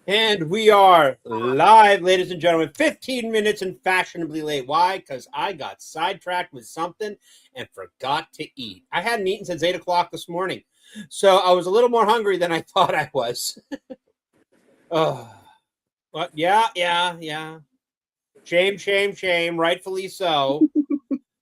And we are live, ladies and gentlemen. 15 minutes and fashionably late. Why? Because I got sidetracked with something and forgot to eat. I hadn't eaten since 8 o'clock this morning. So I was a little more hungry than I thought I was. Oh, but yeah. Shame. Rightfully so.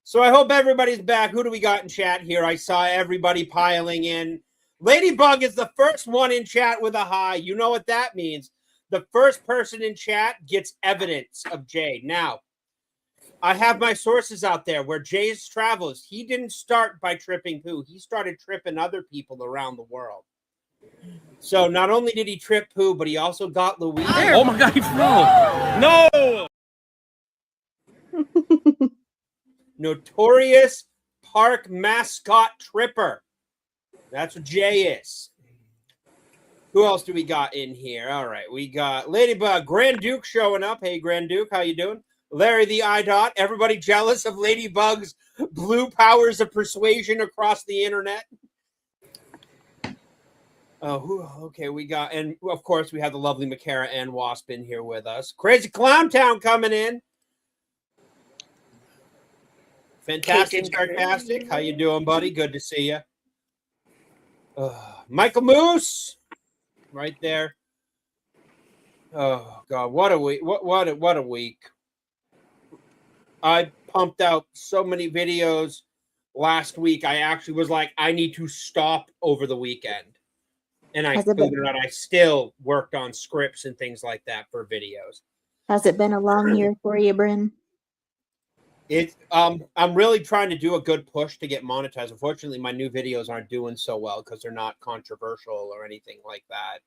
So I hope everybody's back. Who do we got in chat here? I saw everybody piling in. Ladybug is the first one in chat with a hi. You know what that means. The first person in chat gets evidence of Jay. Now, I have my sources out there where Jay's travels. He didn't start by tripping poo. He started tripping other people around the world. So not only did he trip poo, but he also got Louise. Oh my God, he flew. No! Notorious park mascot tripper. That's what Jay is. Who else do we got in here? All right, we got Ladybug, Grand Duke showing up. Hey, Grand Duke, how you doing? Larry the iDot. Everybody jealous of Ladybug's blue powers of persuasion across the internet. Okay, we got, and of course we have the lovely Makara and Wasp in here with us. Crazy Clown Town coming in. Fantastic, sarcastic. How you doing, buddy? Good to see you. Michael Moose, right there. Oh God, what a week! What a week! I pumped out so many videos last week. I actually was like, I need to stop over the weekend, and I figured out I still worked on scripts and things like that for videos. Has it been a long year for you, Bryn? I'm really trying to do a good push to get monetized. Unfortunately, my new videos aren't doing so well because they're not controversial or anything like that.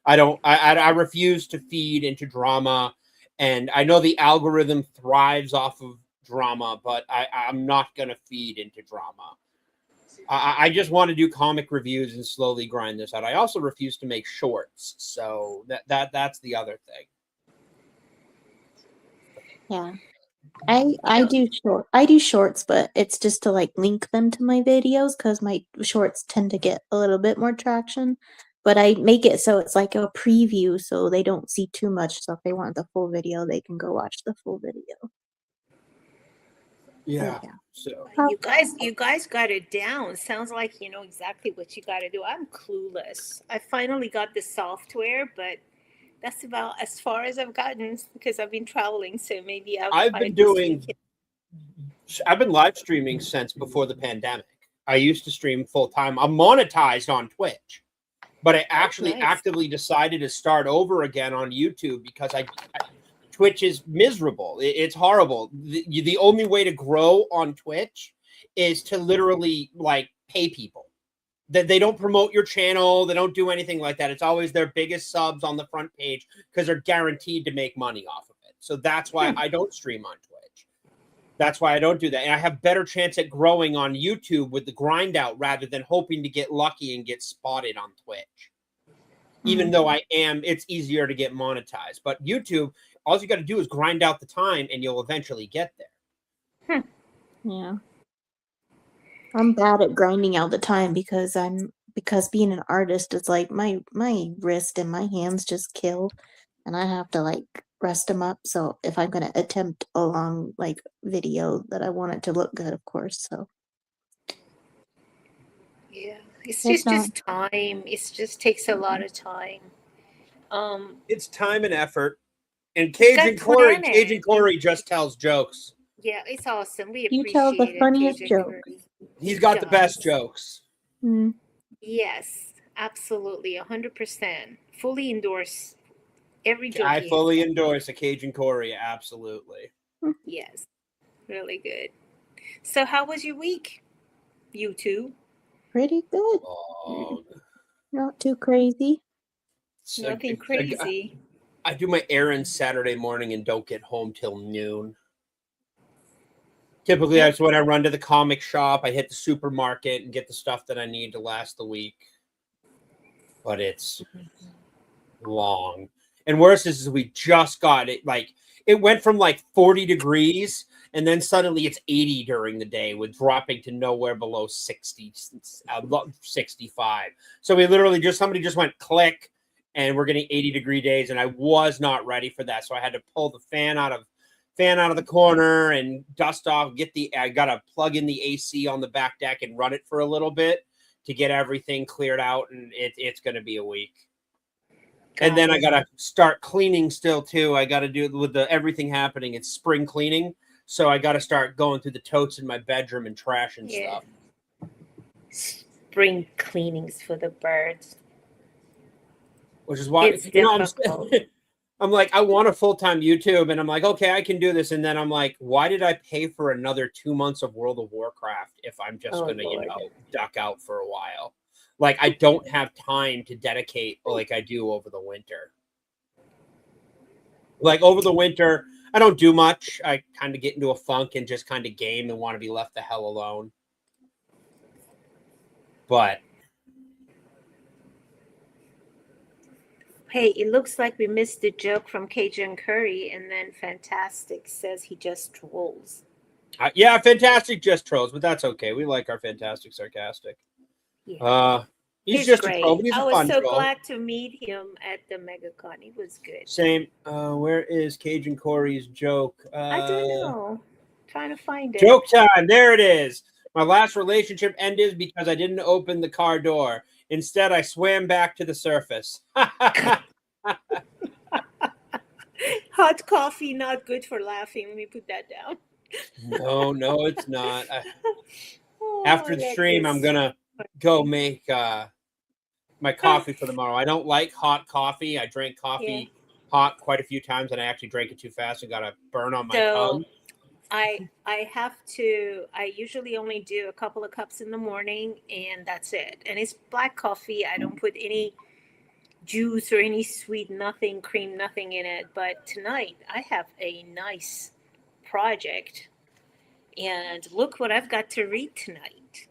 I refuse to feed into drama, and I know the algorithm thrives off of drama, but I'm not going to feed into drama. I just want to do comic reviews and slowly grind this out. I also refuse to make shorts, so that's the other thing. Yeah. I do shorts, but it's just to like link them to my videos because my shorts tend to get a little bit more traction. But I make it so it's like a preview so they don't see too much. So if they want the full video, they can go watch the full video. Yeah. So you guys got it down. Sounds like you know exactly what you got to do. I'm clueless. I finally got the software, but that's about as far as I've gotten because I've been traveling. So maybe I've been live streaming since before the pandemic. I used to stream full time. I'm monetized on Twitch, but I actually actively decided to start over again on YouTube because Twitch is miserable. It's horrible. The only way to grow on Twitch is to literally like pay people. That they don't promote your channel. They don't do anything like that. It's always their biggest subs on the front page because they're guaranteed to make money off of it. So that's why I don't stream on Twitch. That's why I don't do that. And I have better chance at growing on YouTube with the grind out rather than hoping to get lucky and get spotted on Twitch. Even though it's easier to get monetized. But YouTube, all you got to do is grind out the time and you'll eventually get there. Yeah. I'm bad at grinding out the time because being an artist is like my wrist and my hands just kill and I have to like rest them up. So if I'm going to attempt a long like video that I want it to look good, of course. So yeah, it's just time. It just takes a lot of time. It's time and effort. And Cajun Corey just tells jokes. Yeah, it's awesome. We appreciate it. You tell the funniest joke. He's got the best jokes. Yes, absolutely, 100%. Fully endorse every joke. I fully endorse a Cajun Corey, absolutely. Yes, really good. So, how was your week? You two? Pretty good. Not too crazy. Nothing crazy. I do my errands Saturday morning and don't get home till noon. Typically, that's when I run to the comic shop. I hit the supermarket and get the stuff that I need to last the week. But it's long. And worse is we just got it. Like, it went from like 40 degrees, and then suddenly it's 80 during the day, with dropping to nowhere below 60, 65. So we literally somebody just went click, and we're getting 80-degree days, and I was not ready for that. So I had to pull the fan out of the corner and dust off, I got to plug in the AC on the back deck and run it for a little bit to get everything cleared out. And it's going to be a week. And then I got to start cleaning still too. I got to do with everything happening. It's spring cleaning. So I got to start going through the totes in my bedroom and trash and stuff. Spring cleanings for the birds. Which is why, It's difficult. I'm like, I want a full-time YouTube, and I'm like, okay, I can do this. And then I'm like, why did I pay for another 2 months of World of Warcraft if I'm just going to, duck out for a while? Like, I don't have time to dedicate like I do over the winter. Like, over the winter, I don't do much. I kind of get into a funk and just kind of game and want to be left the hell alone. But Hey, it looks like we missed the joke from Cajun Curry, and then Fantastic says he just trolls. Yeah, Fantastic just trolls, but that's okay. We like our Fantastic Sarcastic. Yeah. He's just great. a troll, but he's I a was fun so troll. glad to meet him at the MegaCon. He was good. Same. Where is Cajun Corey's joke? I don't know. Trying to find it. Joke time. There it is. My last relationship ended because I didn't open the car door. Instead, I swam back to the surface. Hot coffee, not good for laughing. Let me put that down. No, it's not. Oh, After the that stream, is- I'm going to go make my coffee for tomorrow. I don't like hot coffee. I drank coffee hot quite a few times, and I actually drank it too fast and got a burn on my tongue. I usually only do a couple of cups in the morning, and that's it. And it's black coffee. I don't put any juice or any sweet nothing, cream nothing in it. But tonight I have a nice project, and look what I've got to read tonight.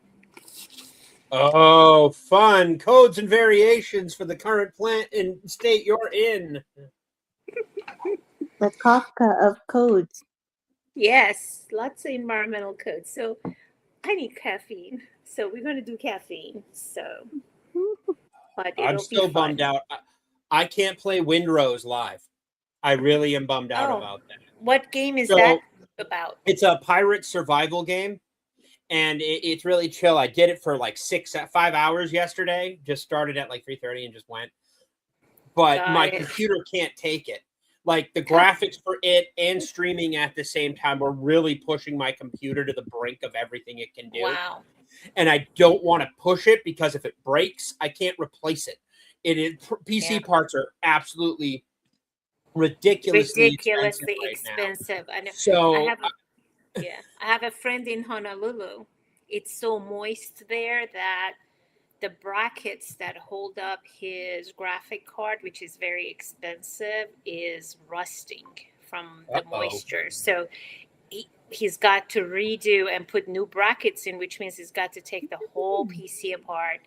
Oh, fun. Codes and variations for the current plant and state you're in. The Kafka of codes. Yes, lots of environmental codes. So I need caffeine. So we're going to do caffeine. So, but I'm still bummed out. I can't play Windrose live. I really am bummed out about that. What game is that about? It's a pirate survival game, and it's really chill. I did it for like 5 hours yesterday. Just started at like 3:30 and just went. But my computer can't take it. Like the graphics for it and streaming at the same time were really pushing my computer to the brink of everything it can do. Wow. And I don't want to push it because if it breaks, I can't replace it. PC parts are absolutely ridiculously expensive. I know. So I have a friend in Honolulu. It's so moist there that the brackets that hold up his graphic card, which is very expensive, is rusting from the moisture. So he's got to redo and put new brackets in, which means he's got to take the whole PC apart.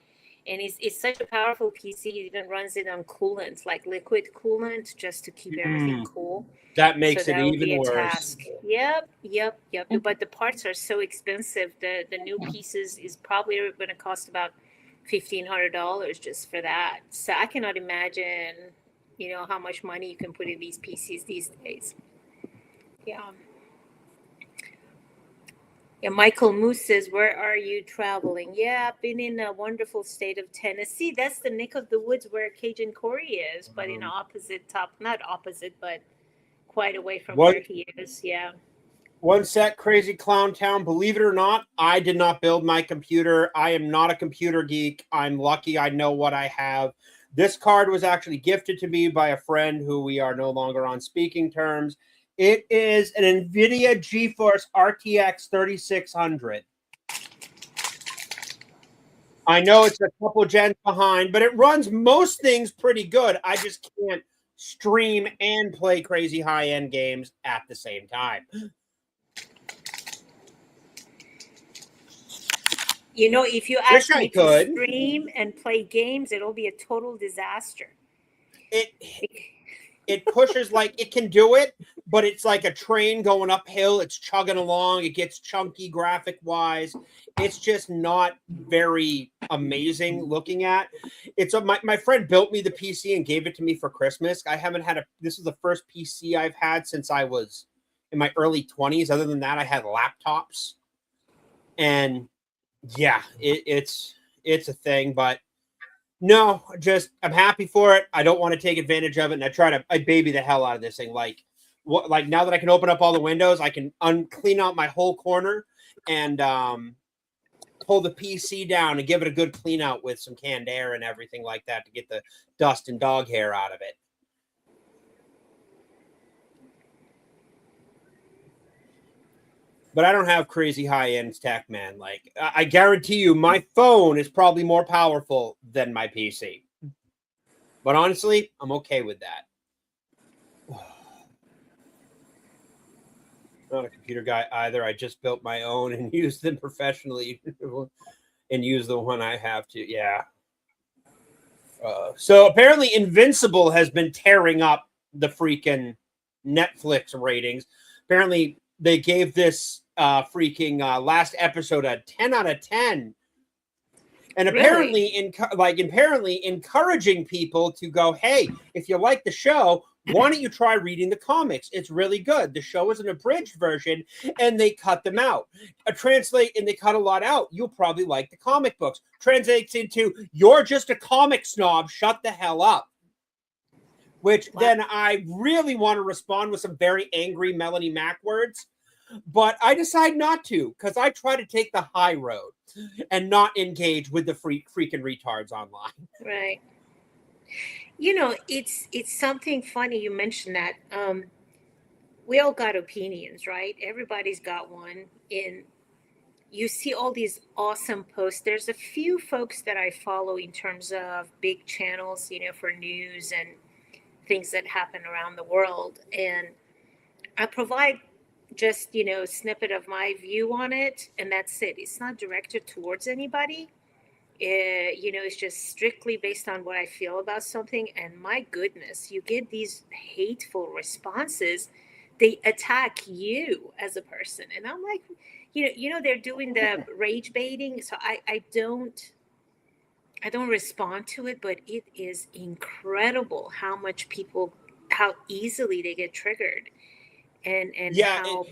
And it's such a powerful PC. He even runs it on coolant, like liquid coolant, just to keep everything cool. That makes it even worse. Task. Yep. But the parts are so expensive. The new pieces is probably going to cost about $1,500 just for that. So I cannot imagine, how much money you can put in these PCs these days. Yeah. Yeah, Michael Moose says, where are you traveling? Yeah, I've been in a wonderful state of Tennessee. That's the neck of the woods where Cajun Corey is, but in not opposite, but quite away from where he is. Yeah. One sec, Crazy Clown Town. Believe it or not, I did not build my computer. I am not a computer geek. I'm lucky I know what I have. This card was actually gifted to me by a friend who we are no longer on speaking terms. It is an NVIDIA GeForce RTX 3600. I know it's a couple gens behind, but it runs most things pretty good. I just can't stream and play crazy high-end games at the same time. If you ask me to stream and play games, it'll be a total disaster. it pushes like it can do it, but it's like a train going uphill. It's chugging along. It gets chunky graphic wise. It's just not very amazing looking at. It's my friend built me the PC and gave it to me for Christmas. I haven't had this is the first PC I've had since I was in my early 20s. Other than that, I had laptops. And yeah, it's a thing, but no, just I'm happy for it. I don't want to take advantage of it, and I baby the hell out of this thing. Like now that I can open up all the windows, I can clean out my whole corner and pull the PC down and give it a good clean out with some canned air and everything like that to get the dust and dog hair out of it. But I don't have crazy high-end tech, man. Like, I guarantee you, my phone is probably more powerful than my PC. But honestly, I'm okay with that. Not a computer guy either. I just built my own and used them professionally and use the one I have to. Yeah. So apparently Invincible has been tearing up the freaking Netflix ratings. Apparently they gave this last episode a 10 out of 10. And apparently, apparently encouraging people to go, hey, if you like the show, why don't you try reading the comics? It's really good. The show is an abridged version, and they cut them out. They cut a lot out. You'll probably like the comic books. Translates into, you're just a comic snob. Shut the hell up. Which then I really want to respond with some very angry Melanie Mac words. But I decide not to, because I try to take the high road and not engage with the freaking retards online. Right. You know, it's something funny you mentioned that. We all got opinions, right? Everybody's got one. And you see all these awesome posts. There's a few folks that I follow in terms of big channels, for news and things that happen around the world. And I provide just a snippet of my view on it, and that's it. It's not directed towards anybody. It's just strictly based on what I feel about something. And my goodness, you get these hateful responses. They attack you as a person, and I'm like, they're doing the rage baiting. So I don't respond to it, but it is incredible how easily they get triggered. And how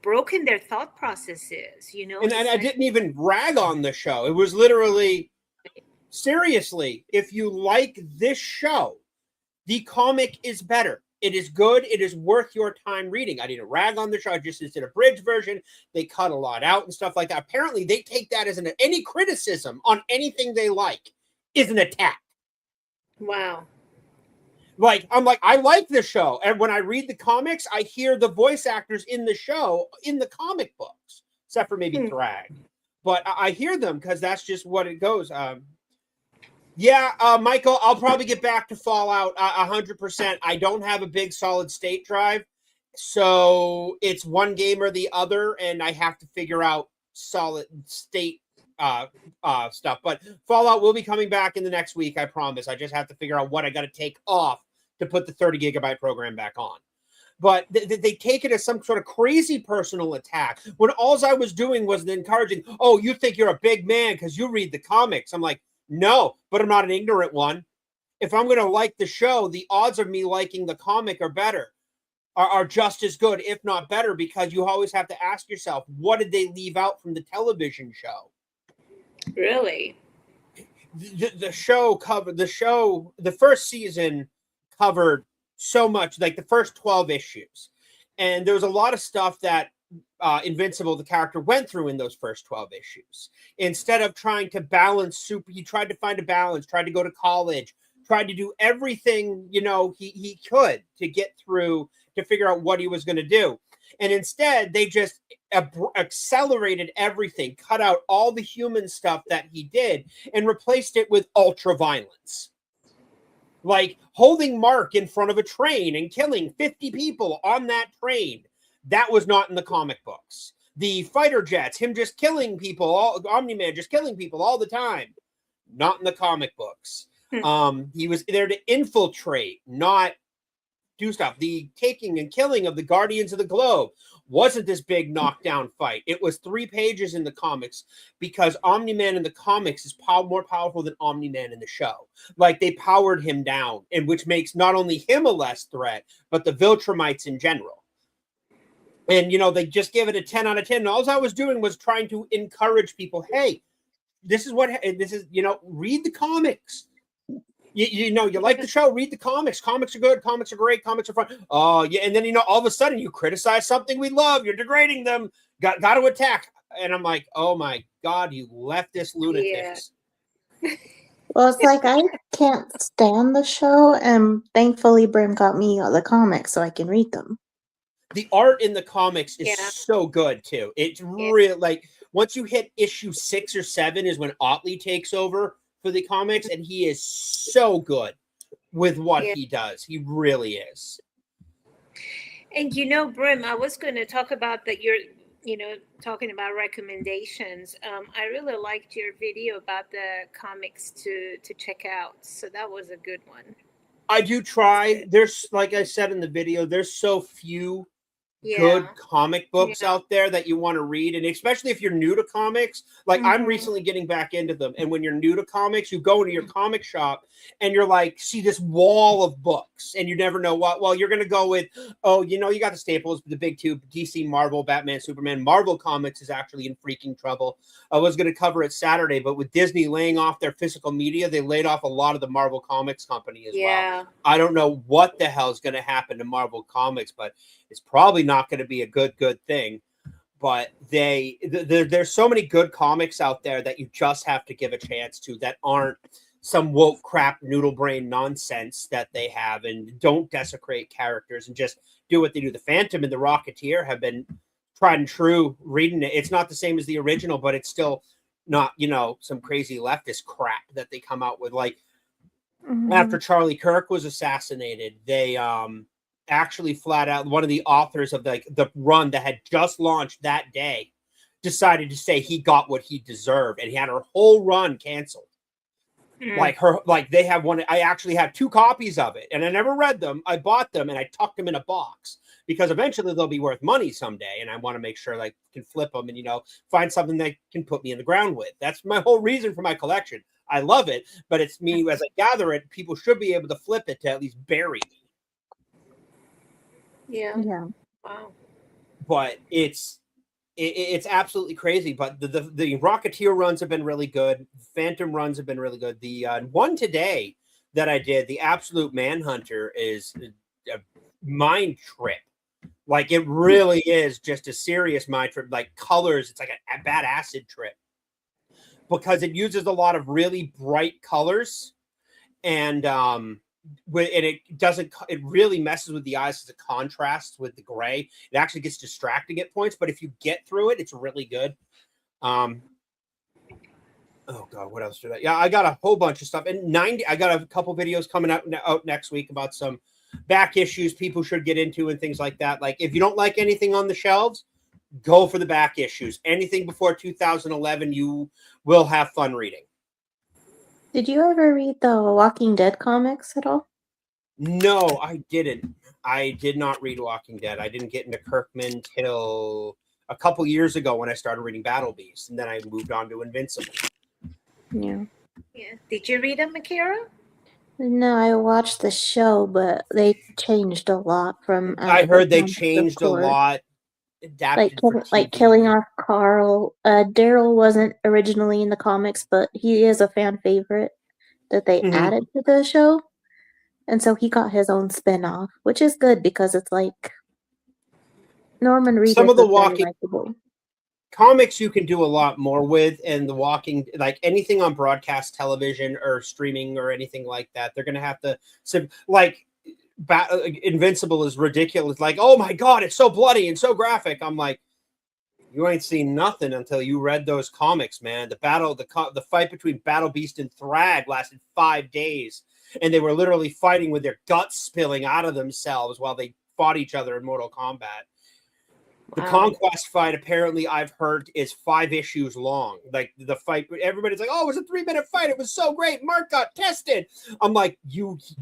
broken their thought process is, And I didn't even rag on the show. It was literally, seriously, if you like this show, the comic is better. It is good. It is worth your time reading. I didn't rag on the show. I just did a bridge version. They cut a lot out and stuff like that. Apparently, they take that as any criticism on anything they like is an attack. Wow. I'm like, I like the show. And when I read the comics, I hear the voice actors in the show, in the comic books, except for maybe Thrag. But I hear them because that's just what it goes. Michael, I'll probably get back to Fallout 100%. I don't have a big solid state drive. So it's one game or the other, and I have to figure out solid state stuff. But Fallout will be coming back in the next week, I promise. I just have to figure out what I got to take off to put the 30 gigabyte program back on. But they take it as some sort of crazy personal attack when all I was doing was encouraging, oh, you think you're a big man because you read the comics. I'm like, no, but I'm not an ignorant one. If I'm going to like the show, the odds of me liking the comic are just as good, if not better, because you always have to ask yourself, what did they leave out from the television show? Really? The first season covered so much, like the first 12 issues. And there was a lot of stuff that Invincible, the character, went through in those first 12 issues. Instead of trying to balance he tried to find a balance, tried to go to college, tried to do everything, he could to get through, to figure out what he was going to do. And instead, they just accelerated everything, cut out all the human stuff that he did, and replaced it with ultra violence. Like holding Mark in front of a train and killing 50 people on that train. That was not in the comic books. The fighter jets, him just killing people, Omni-Man just killing people all the time. Not in the comic books. He was there to infiltrate, not do stuff. The taking and killing of the Guardians of the Globe wasn't this big knockdown fight. It was 3 pages in the comics because Omni-Man in the comics is more powerful than Omni-Man in the show. Like, they powered him down, and which makes not only him a less threat, but the Viltrumites in general. And, you know, they just gave it a 10 out of 10. And all I was doing was trying to encourage people, hey, this is, you know, read the comics. You know, you like the show, read the comics. Comics are good. Comics are great. Comics are fun. Oh, yeah. And then, you know, all of a sudden you criticize something we love. You're degrading them. Got to attack. And I'm like, oh, my God, you leftist lunatics. Yeah. Well, it's like I can't stand the show, and thankfully Brim got me the comics so I can read them. The art in the comics is Yeah. so good, too. It's real. Like, once you hit issue 6 or 7 is when Otley takes over for the comics, and he is so good with what he does. He really is. And you know, Brim, I was going to talk about that. You're, you know, talking about recommendations. I really liked your video about the comics to check out. So that was a good one. I do try. There's, like I said in the video, there's so few good comic books out there that you want to read, and especially if you're new to comics. Like, I'm recently getting back into them, and when you're new to comics, you go into your comic shop and you're like, see this wall of books, and you never know what. Well, you're gonna go with, oh, you know, you got the staples, the big two: DC, Marvel, Batman, Superman. Marvel Comics is actually in freaking trouble. I was gonna cover it Saturday, but with Disney laying off their physical media, they laid off a lot of the Marvel Comics company as well. I don't know what the hell is gonna happen to Marvel Comics, but it's probably not going to be a good thing. But there's so many good comics out there that you just have to give a chance to, that aren't some woke crap noodle brain nonsense that they have, and don't desecrate characters and just do what they do. The Phantom and the Rocketeer have been tried and true. Reading it, it's not the same as the original, but it's still not, you know, some crazy leftist crap that they come out with. Like, after Charlie Kirk was assassinated, they actually flat out, one of the authors of the run that had just launched that day decided to say he got what he deserved, and he had her whole run canceled. They have one. I actually have 2 copies of it, and I never read them. I bought them and I tucked them in a box because eventually they'll be worth money someday, and I want to make sure I can flip them and, you know, find something that can put me in the ground with. That's my whole reason for my collection. I love it, but it's me, as I gather it, people should be able to flip it to at least bury me. Yeah. Wow. But it's absolutely crazy. But the Rocketeer runs have been really good. Phantom runs have been really good. The one today that I did, the Absolute Manhunter, is a mind trip. Like, it really is just a serious mind trip. Like, colors, it's like a bad acid trip, because it uses a lot of really bright colors, and it really messes with the eyes as a contrast with the gray. It actually gets distracting at points, but if you get through it, it's really good. Oh God, what else did I got a whole bunch of stuff. And I got a couple videos coming out next week about some back issues people should get into and things like that. Like, if you don't like anything on the shelves, go for the back issues. Anything before 2011, you will have fun reading. Did you ever read the Walking Dead comics at all? No, I didn't. I did not read Walking Dead. I didn't get into Kirkman till a couple years ago when I started reading Battle Beast, and then I moved on to Invincible. Yeah. Did you read them, Akira? No, I watched the show, but they changed a lot from. I heard they changed a lot. Like killing off Carl. Daryl wasn't originally in the comics, but he is a fan favorite that they added to the show, and so he got his own spin-off, which is good because it's like Norman Reedus. Some of the Walking comics you can do a lot more with, and the Walking, like anything on broadcast television or streaming or anything like that, they're going to have to like. Invincible is ridiculous. Like, oh my God, it's so bloody and so graphic. I'm like, you ain't seen nothing until you read those comics, man. The fight between Battle Beast and Thrag lasted 5 days, and they were literally fighting with their guts spilling out of themselves while they fought each other in Mortal Kombat. The Conquest fight, apparently, I've heard, is 5 issues long. Like, the fight, everybody's like, oh, it was a 3-minute fight. It was so great. Mark got tested. I'm like,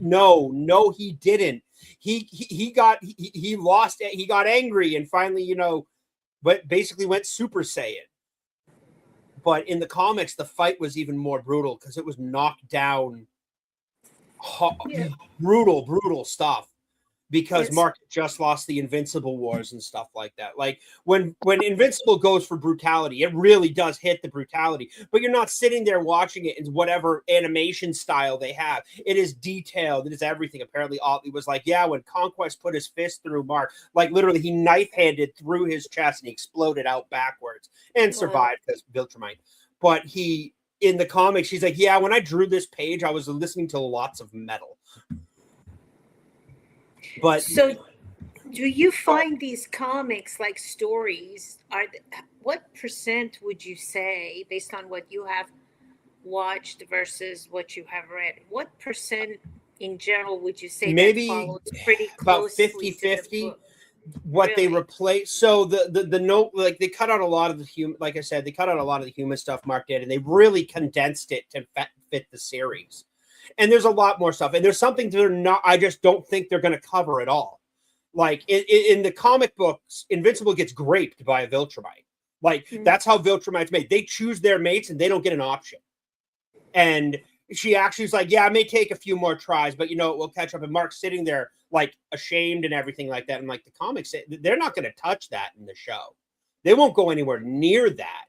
no, he didn't. he lost, he got angry and finally, you know, basically went Super Saiyan. But in the comics, the fight was even more brutal because it was knocked down, brutal stuff. Because Mark just lost the Invincible Wars and stuff like that. Like when Invincible goes for brutality, it really does hit the brutality. But you're not sitting there watching it in whatever animation style they have. It is detailed. It is everything. Apparently, Otley was like, yeah, when Conquest put his fist through Mark, like literally he knife-handed through his chest and he exploded out backwards and survived because Viltrumite. But in the comics, he's like, yeah, when I drew this page, I was listening to lots of metal. But so, do you find these comics like stories? What percent would you say, based on what you have watched versus what you have read? What percent in general would you say maybe that follows pretty about closely 50-50? What they replace, so the note, like they cut out a lot of the human, like I said, they cut out a lot of the human stuff Mark did, and they really condensed it to fit the series. And there's a lot more stuff, and there's something they're not. I just don't think they're going to cover it all. Like in the comic books, Invincible gets graped by a Viltrumite. Like that's how Viltrumite's made. They choose their mates, and they don't get an option. And she actually was like, "Yeah, I may take a few more tries, but you know, we'll catch up." And Mark's sitting there like ashamed and everything like that. And like the comics, they're not going to touch that in the show. They won't go anywhere near that.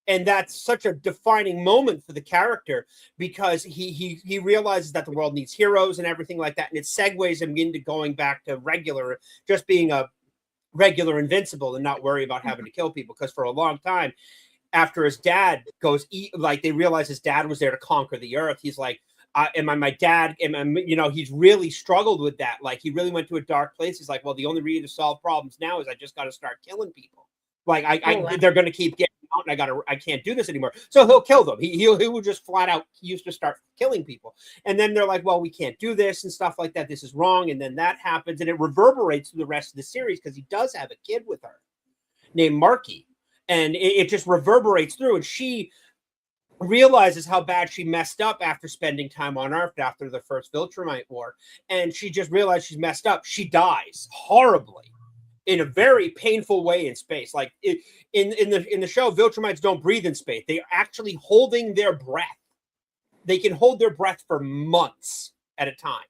And that's such a defining moment for the character because he realizes that the world needs heroes and everything like that. And it segues him into going back to just being a regular Invincible and not worry about having to kill people. Because for a long time, after his dad they realize his dad was there to conquer the earth. He's like, am I my dad? He's really struggled with that. Like he really went to a dark place. He's like, well, the only reason to solve problems now is I just got to start killing people. Like they're going to keep getting out, and I can't do this anymore. So he'll kill them. He will just flat out. He used to start killing people, and then they're like, well, we can't do this and stuff like that. This is wrong, and then that happens, and it reverberates through the rest of the series because he does have a kid with her named Marky, and it just reverberates through, and she realizes how bad she messed up after spending time on Earth after the first Viltrumite War, and she just realized she's messed up. She dies horribly. In a very painful way in space. Like in the show, Viltrumites don't breathe in space. They are actually holding their breath. They can hold their breath for months at a time.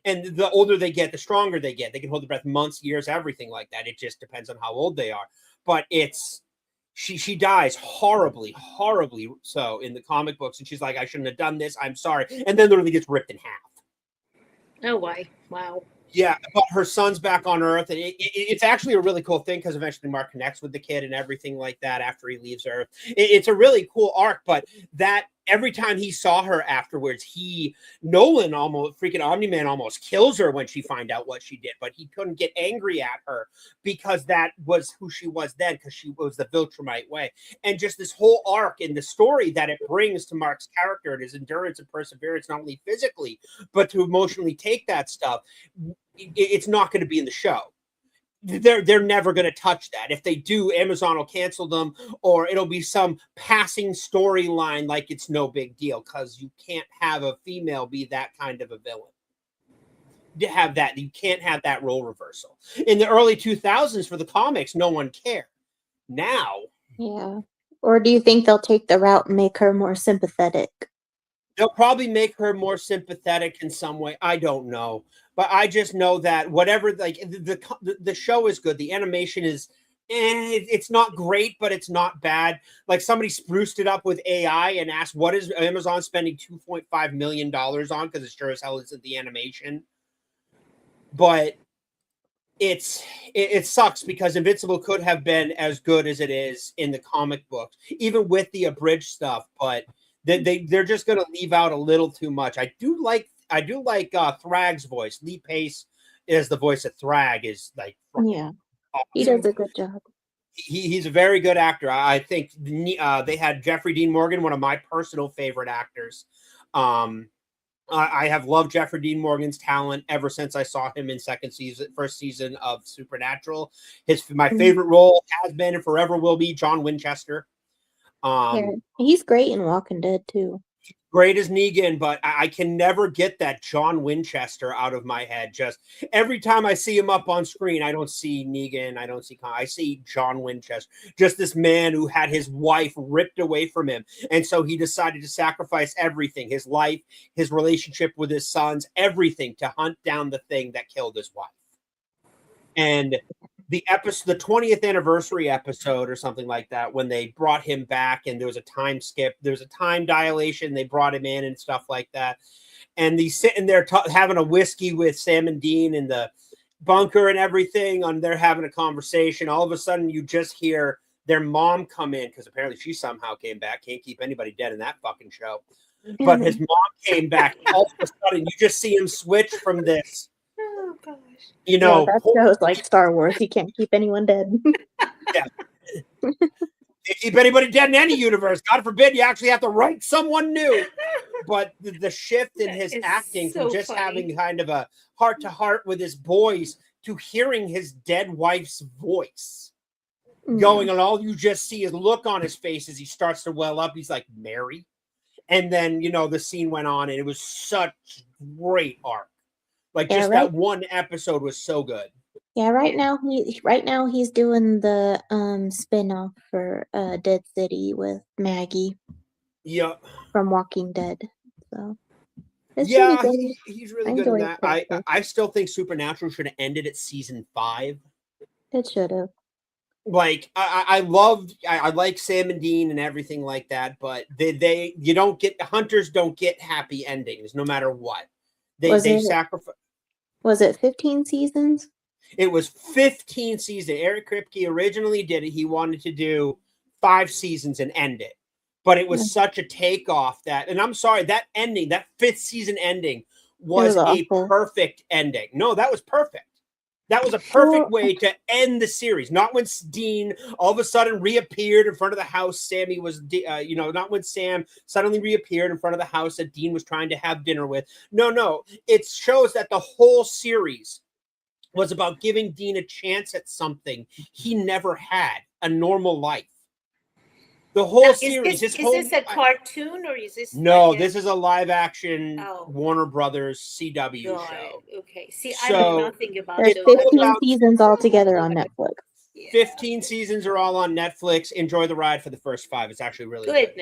And the older they get, the stronger they get. They can hold their breath months, years, everything like that. It just depends on how old they are. But she dies horribly so in the comic books. And she's like, I shouldn't have done this. I'm sorry. And then literally gets ripped in half. Oh, why? Wow. Yeah, but her son's back on Earth, and it's actually a really cool thing because eventually Mark connects with the kid and everything like that after he leaves Earth. It's a really cool arc, but that every time he saw her afterwards, Nolan almost, freaking Omni-Man almost kills her when she find out what she did, but he couldn't get angry at her because that was who she was then, because she was the Viltrumite way. And just this whole arc in the story that it brings to Mark's character and his endurance and perseverance, not only physically, but to emotionally take that stuff, it's not going to be in the show. They're never going to touch that. If they do, Amazon will cancel them, or it'll be some passing storyline like it's no big deal, because you can't have a female be that kind of a villain. To have that, you can't have that role reversal. In the early 2000s for the comics, no one cared. Now, yeah. Or do you think they'll take the route and make her more sympathetic? They'll probably make her more sympathetic in some way. I don't know. But I just know that whatever, like the show is good. The animation is, it's not great, but it's not bad. Like somebody spruced it up with AI and asked, what is Amazon spending $2.5 million on? Because it sure as hell isn't the animation. But it sucks because Invincible could have been as good as it is in the comic books, even with the abridged stuff. But they're just going to leave out a little too much. I do like Thrag's voice. Lee Pace is the voice of Thrag. Is like, yeah, awesome. He does a good job. He's a very good actor. I think they had Jeffrey Dean Morgan, one of my personal favorite actors. I have loved Jeffrey Dean Morgan's talent ever since I saw him in first season of Supernatural. My favorite role has been and forever will be John Winchester. Yeah, he's great in Walking Dead too. Great as Negan, but I can never get that John Winchester out of my head. Just every time I see him up on screen, I don't see Negan, I see John Winchester. Just this man who had his wife ripped away from him, and so he decided to sacrifice everything, his life, his relationship with his sons, everything to hunt down the thing that killed his wife. And the 20th anniversary episode or something like that, when they brought him back and there was a time skip, there's a time dilation, they brought him in and stuff like that. And he's sitting there having a whiskey with Sam and Dean in the bunker and everything, and they're having a conversation. All of a sudden you just hear their mom come in, because apparently she somehow came back. Can't keep anybody dead in that fucking show. But his mom came back. All of a sudden you just see him switch from this, Oh gosh. you know, that show's like Star Wars. You can't keep anyone dead. keep anybody dead in any universe. God forbid you actually have to write someone new. But the shift in his That is acting so from just funny. having kind of a heart to heart with his boys to hearing his dead wife's voice going, and all you just see is look on his face as he starts to well up. He's like, Mary. And then, you know, the scene went on, and it was such great arc. Like, just that one episode was so good. Yeah, right now he's doing the spin-off for Dead City with Maggie. Yeah. From Walking Dead. So it's yeah, really good. he's really good in that. I still think Supernatural should have ended at season 5. It should have. Like I like Sam and Dean and everything like that, but hunters don't get happy endings no matter what. They sacrifice. Was it 15 seasons? It was 15 seasons. Eric Kripke originally did it. He wanted to do 5 seasons and end it. But it was such a takeoff that, and I'm sorry, that ending, that 5th season ending was a perfect ending. No, that was perfect. That was a perfect way to end the series. Not when Dean all of a sudden reappeared in front of the house. Sammy was, not when Sam suddenly reappeared in front of the house that Dean was trying to have dinner with. No. It shows that the whole series was about giving Dean a chance at something he never had, a normal life. The whole series. Is this a cartoon or is this? No, this is a live action Warner Brothers CW show. Okay. See, I know nothing about it. There's 15 seasons altogether on Netflix. 15 seasons are all on Netflix. Enjoy the ride for the first 5. It's actually really good.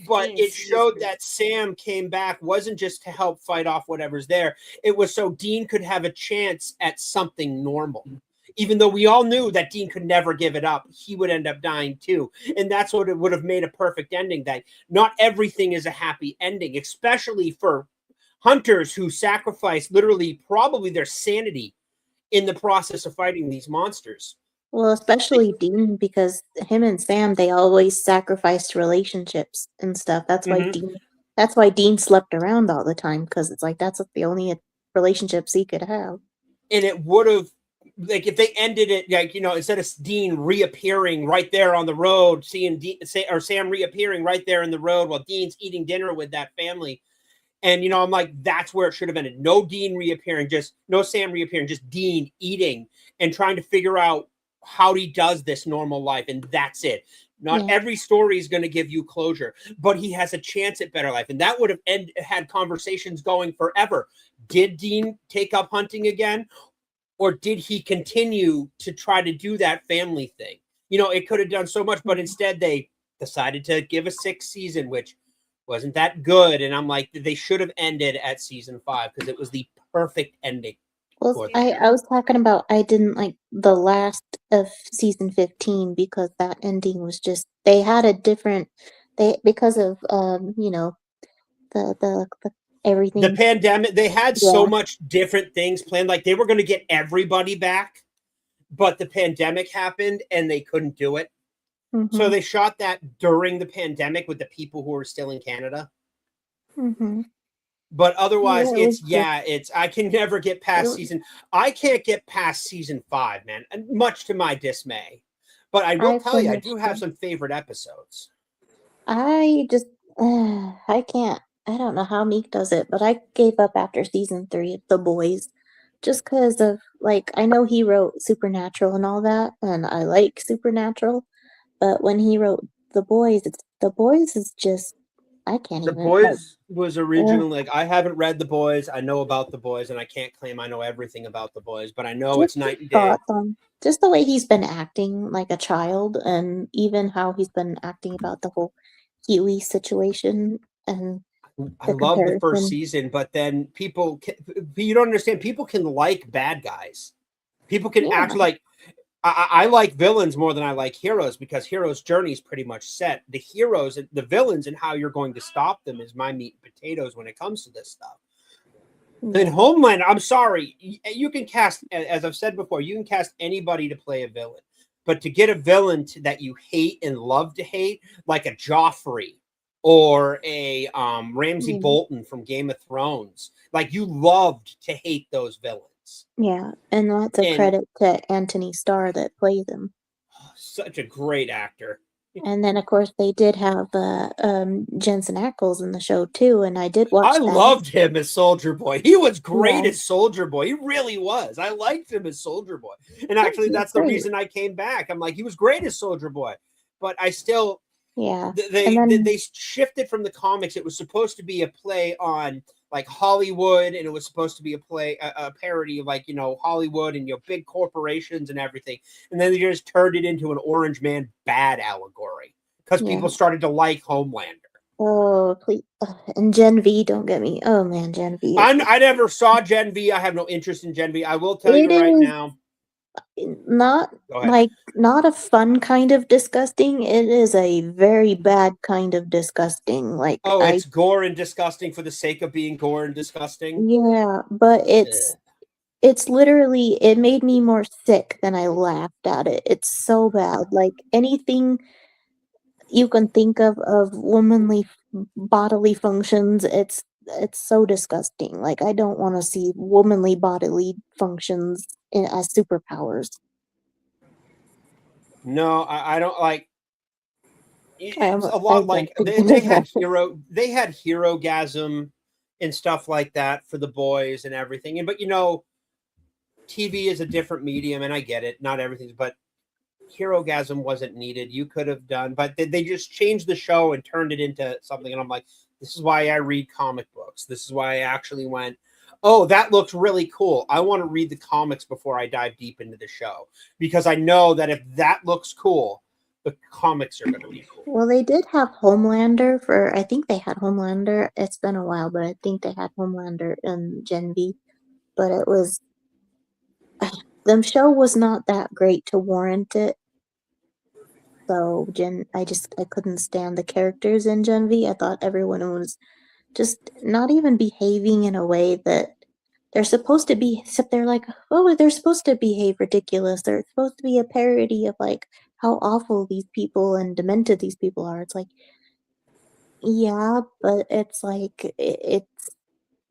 But it showed that Sam came back wasn't just to help fight off whatever's there. It was so Dean could have a chance at something normal. Even though we all knew that Dean could never give it up, he would end up dying too. And that's what it would have made a perfect ending, that not everything is a happy ending, especially for hunters who sacrifice literally probably their sanity in the process of fighting these monsters. Well, especially Dean, because him and Sam, they always sacrificed relationships and stuff. That's why Dean slept around all the time, because it's like that's the only relationships he could have. And it would have, like, if they ended it, like, instead of Dean reappearing right there on the road, seeing Sam reappearing right there in the road while Dean's eating dinner with that family. And, I'm like, that's where it should have ended. No Dean reappearing, no Sam reappearing, just Dean eating and trying to figure out how he does this normal life. And that's it. Not every story is going to give you closure, but he has a chance at better life. And that would have had conversations going forever. Did Dean take up hunting again? Or did he continue to try to do that family thing? It could have done so much, but instead they decided to give a 6th season, which wasn't that good. And I'm like, they should have ended at season 5 because it was the perfect ending. Well, I was talking about, I didn't like the last of season 15 because that ending was just, they had a different, because of, the everything. The pandemic, they had so much different things planned. Like they were going to get everybody back, but the pandemic happened and they couldn't do it. Mm-hmm. So they shot that during the pandemic with the people who were still in Canada. Mm-hmm. But otherwise, I can never get past I can't get past season 5, man, much to my dismay. But I will tell you, I do have some favorite episodes. I can't. I don't know how Meek does it, but I gave up after season 3 of The Boys, just because of, like, I know he wrote Supernatural and all that, and I like Supernatural, but when he wrote The Boys is just, I can't The even. Boys was originally like, I haven't read The Boys. I know about The Boys, and I can't claim I know everything about The Boys, but I know it's Just night and day. thoughts on just the way he's been acting like a child, and even how he's been acting about the whole Huey situation and I the love the first comparison. season, but then you don't understand. People can like bad guys. People can Yeah. actually like. I like villains more than I like heroes because heroes' journey is pretty much set. The heroes, the villains, and how you're going to stop them is my meat and potatoes when it comes to this stuff. In Yeah. Homeland, I'm sorry, you can cast, as I've said before, you can cast anybody to play a villain, but to get a villain that you hate and love to hate, like a Joffrey or a Ramsay Yeah. Bolton from Game of Thrones, like you loved to hate those villains. Yeah, and that's a And credit to Anthony Starr that plays him. such a great actor. And then, of course, they did have Jensen Ackles in the show too, and I did watch I that. loved him as Soldier Boy. He was great Yeah. as Soldier Boy. He really was. I liked him as Soldier Boy. And Yeah, actually, he was that's the great. reason I came back. I'm like, he was great as Soldier Boy. But I still, Yeah, and they then shifted from the comics. It was supposed to be a play on like Hollywood, and it was supposed to be a parody of like, you know, Hollywood and, you know, big corporations and everything. And then they just turned it into an Orange Man bad allegory because yeah. people started to like Homelander. Oh, please. And Gen V, don't get me. Oh man, Gen V. I never saw Gen V. I have no interest in Gen V. I will tell It you right is now. not Go ahead. like not a fun kind of disgusting. It is a very bad kind of disgusting. Like Oh, it's gore and disgusting for the sake of being gore and disgusting. yeah, but it's literally it made me more sick than I laughed at it. It's so bad. Like anything you can think of womanly bodily functions, it's so disgusting. Like I don't want to see womanly bodily functions as superpowers. No, I don't like. It's a I lot like don't they think had Herogasm and stuff like that for the boys and everything. And but you know, TV is a different medium, and I get it. Not everything, but Herogasm wasn't needed. You could have done, but they just changed the show and turned it into something. And I'm like, this is why I read comic books. This is why I actually went, oh, that looks really cool. I want to read the comics before I dive deep into the show because I know that if that looks cool, the comics are going to be cool. Well, they did have Homelander for, I think they had Homelander. It's been a while, but I think they had Homelander in Gen V. But it was, the show was not that great to warrant it. So I couldn't stand the characters in Gen V. I thought everyone was just not even behaving in a way that they're supposed to be. Except they're like, oh, they're supposed to behave ridiculous. They're supposed to be a parody of like how awful these people and demented these people are. It's like, yeah, but it's like it's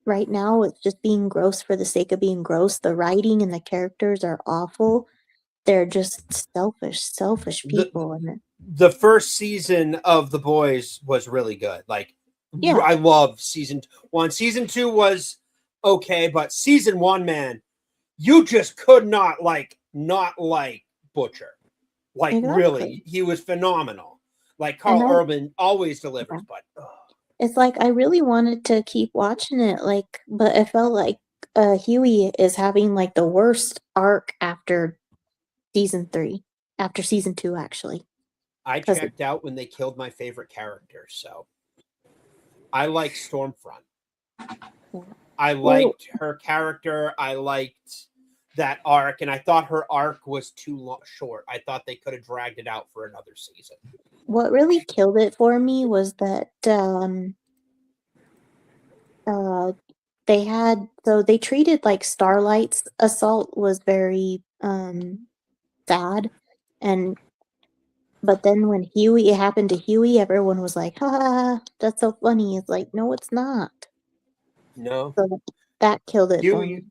right now it's just being gross for the sake of being gross. The writing and the characters are awful. They're just selfish people, and The first season of The Boys was really good. Like, yeah. I love season 1. Season 2 was okay, but season 1, man, you just could not like Butcher. Like, Exactly. really, he was phenomenal. Like Carl Urban always delivers, but it's like I really wanted to keep watching it, like, but I felt like Huey is having like the worst arc after season 3, after season 2, actually. I checked out when they killed my favorite character, so I like Stormfront. Yeah. I liked her character. I liked that arc, and I thought her arc was too short. I thought they could have dragged it out for another season. What really killed it for me was that they treated like Starlight's assault was very sad, but then when it happened to Huey, everyone was like, ha, that's so funny. It's like, no, it's not. No. So that killed it for me.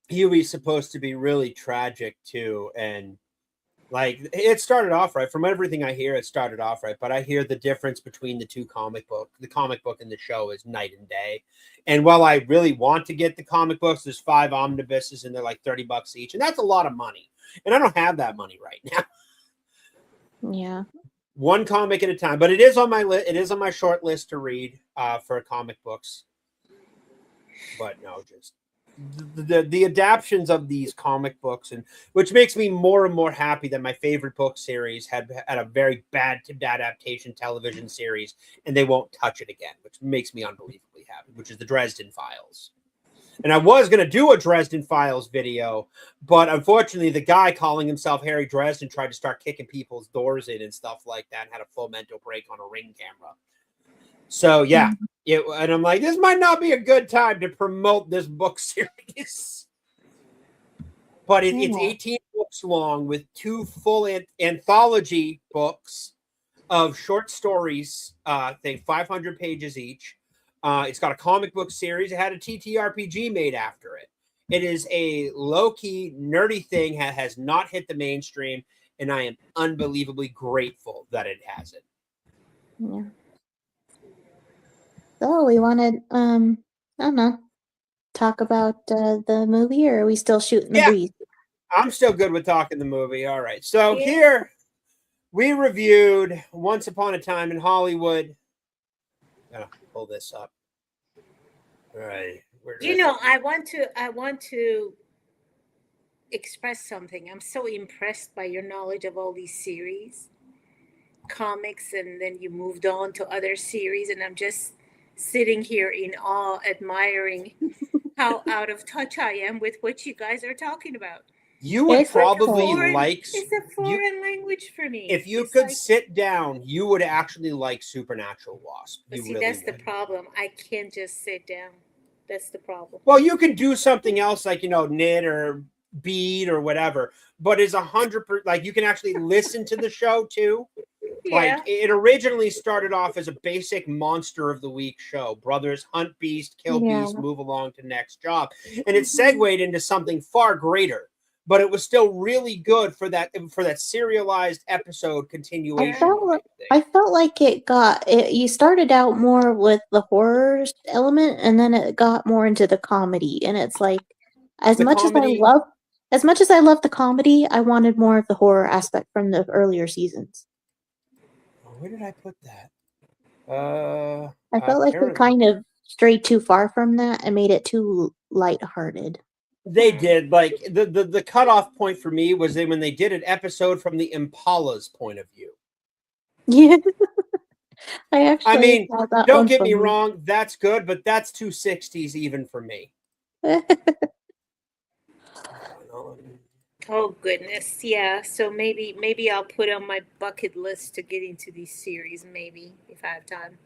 Huey's supposed to be really tragic too, and like it started off right. From everything I hear, it started off right, but I hear the difference between the two comic book and the show is night and day. And while I really want to get the comic books, there's 5 omnibuses and they're like $30 each, and that's a lot of money. And I don't have that money right now. Yeah. one comic at a time. But it is on my list. It is on my short list to read for comic books. But no, just the adaptions of these comic books, and which makes me more and more happy that my favorite book series had a very bad adaptation television series, and they won't touch it again, which makes me unbelievably happy. Which is the Dresden Files. And I was going to do a Dresden Files video, but unfortunately, the guy calling himself Harry Dresden tried to start kicking people's doors in and stuff like that, and had a full mental break on a Ring camera. So, yeah. And I'm like, this might not be a good time to promote this book series. But it's 18 books long with 2 full anthology books of short stories, I think 500 pages each. It's got a comic book series. It had a TTRPG made after it. It is a low-key, nerdy thing, has not hit the mainstream, and I am unbelievably grateful that it hasn't. Yeah. So we want to, I don't know, talk about the movie, or are we still shooting the breeze? I'm still good with talking the movie. All right. So here we reviewed Once Upon a Time in Hollywood. Gotta pull this up. All right. I want to express something. I'm so impressed by your knowledge of all these series, comics, and then you moved on to other series, and I'm just sitting here in awe, admiring how out of touch I am with what you guys are talking about. You would probably like. It's a foreign language for me. If you could sit down, you would actually like Supernatural Wasp. But see, that's the problem. I can't just sit down. That's the problem. Well, you can do something else, like knit or bead or whatever. But it's 100%. Like you can actually listen to the show too. Yeah. Like it originally started off as a basic Monster of the Week show. Brothers hunt beast, kill beast, move along to next job, and it segued into something far greater. But it was still really good for that serialized episode continuation. I felt like you started out more with the horror element, and then it got more into the comedy. And it's like, as much as I love the comedy, I wanted more of the horror aspect from the earlier seasons. Where did I put that? I felt like we kind of strayed too far from that and made it too lighthearted. They did. Like the cutoff point for me was when they did an episode from the Impala's point of view. Yeah. I mean, don't get me wrong, that's good, but that's too 60s even for me. Oh goodness, yeah. So maybe I'll put on my bucket list to get into these series. Maybe if I have time.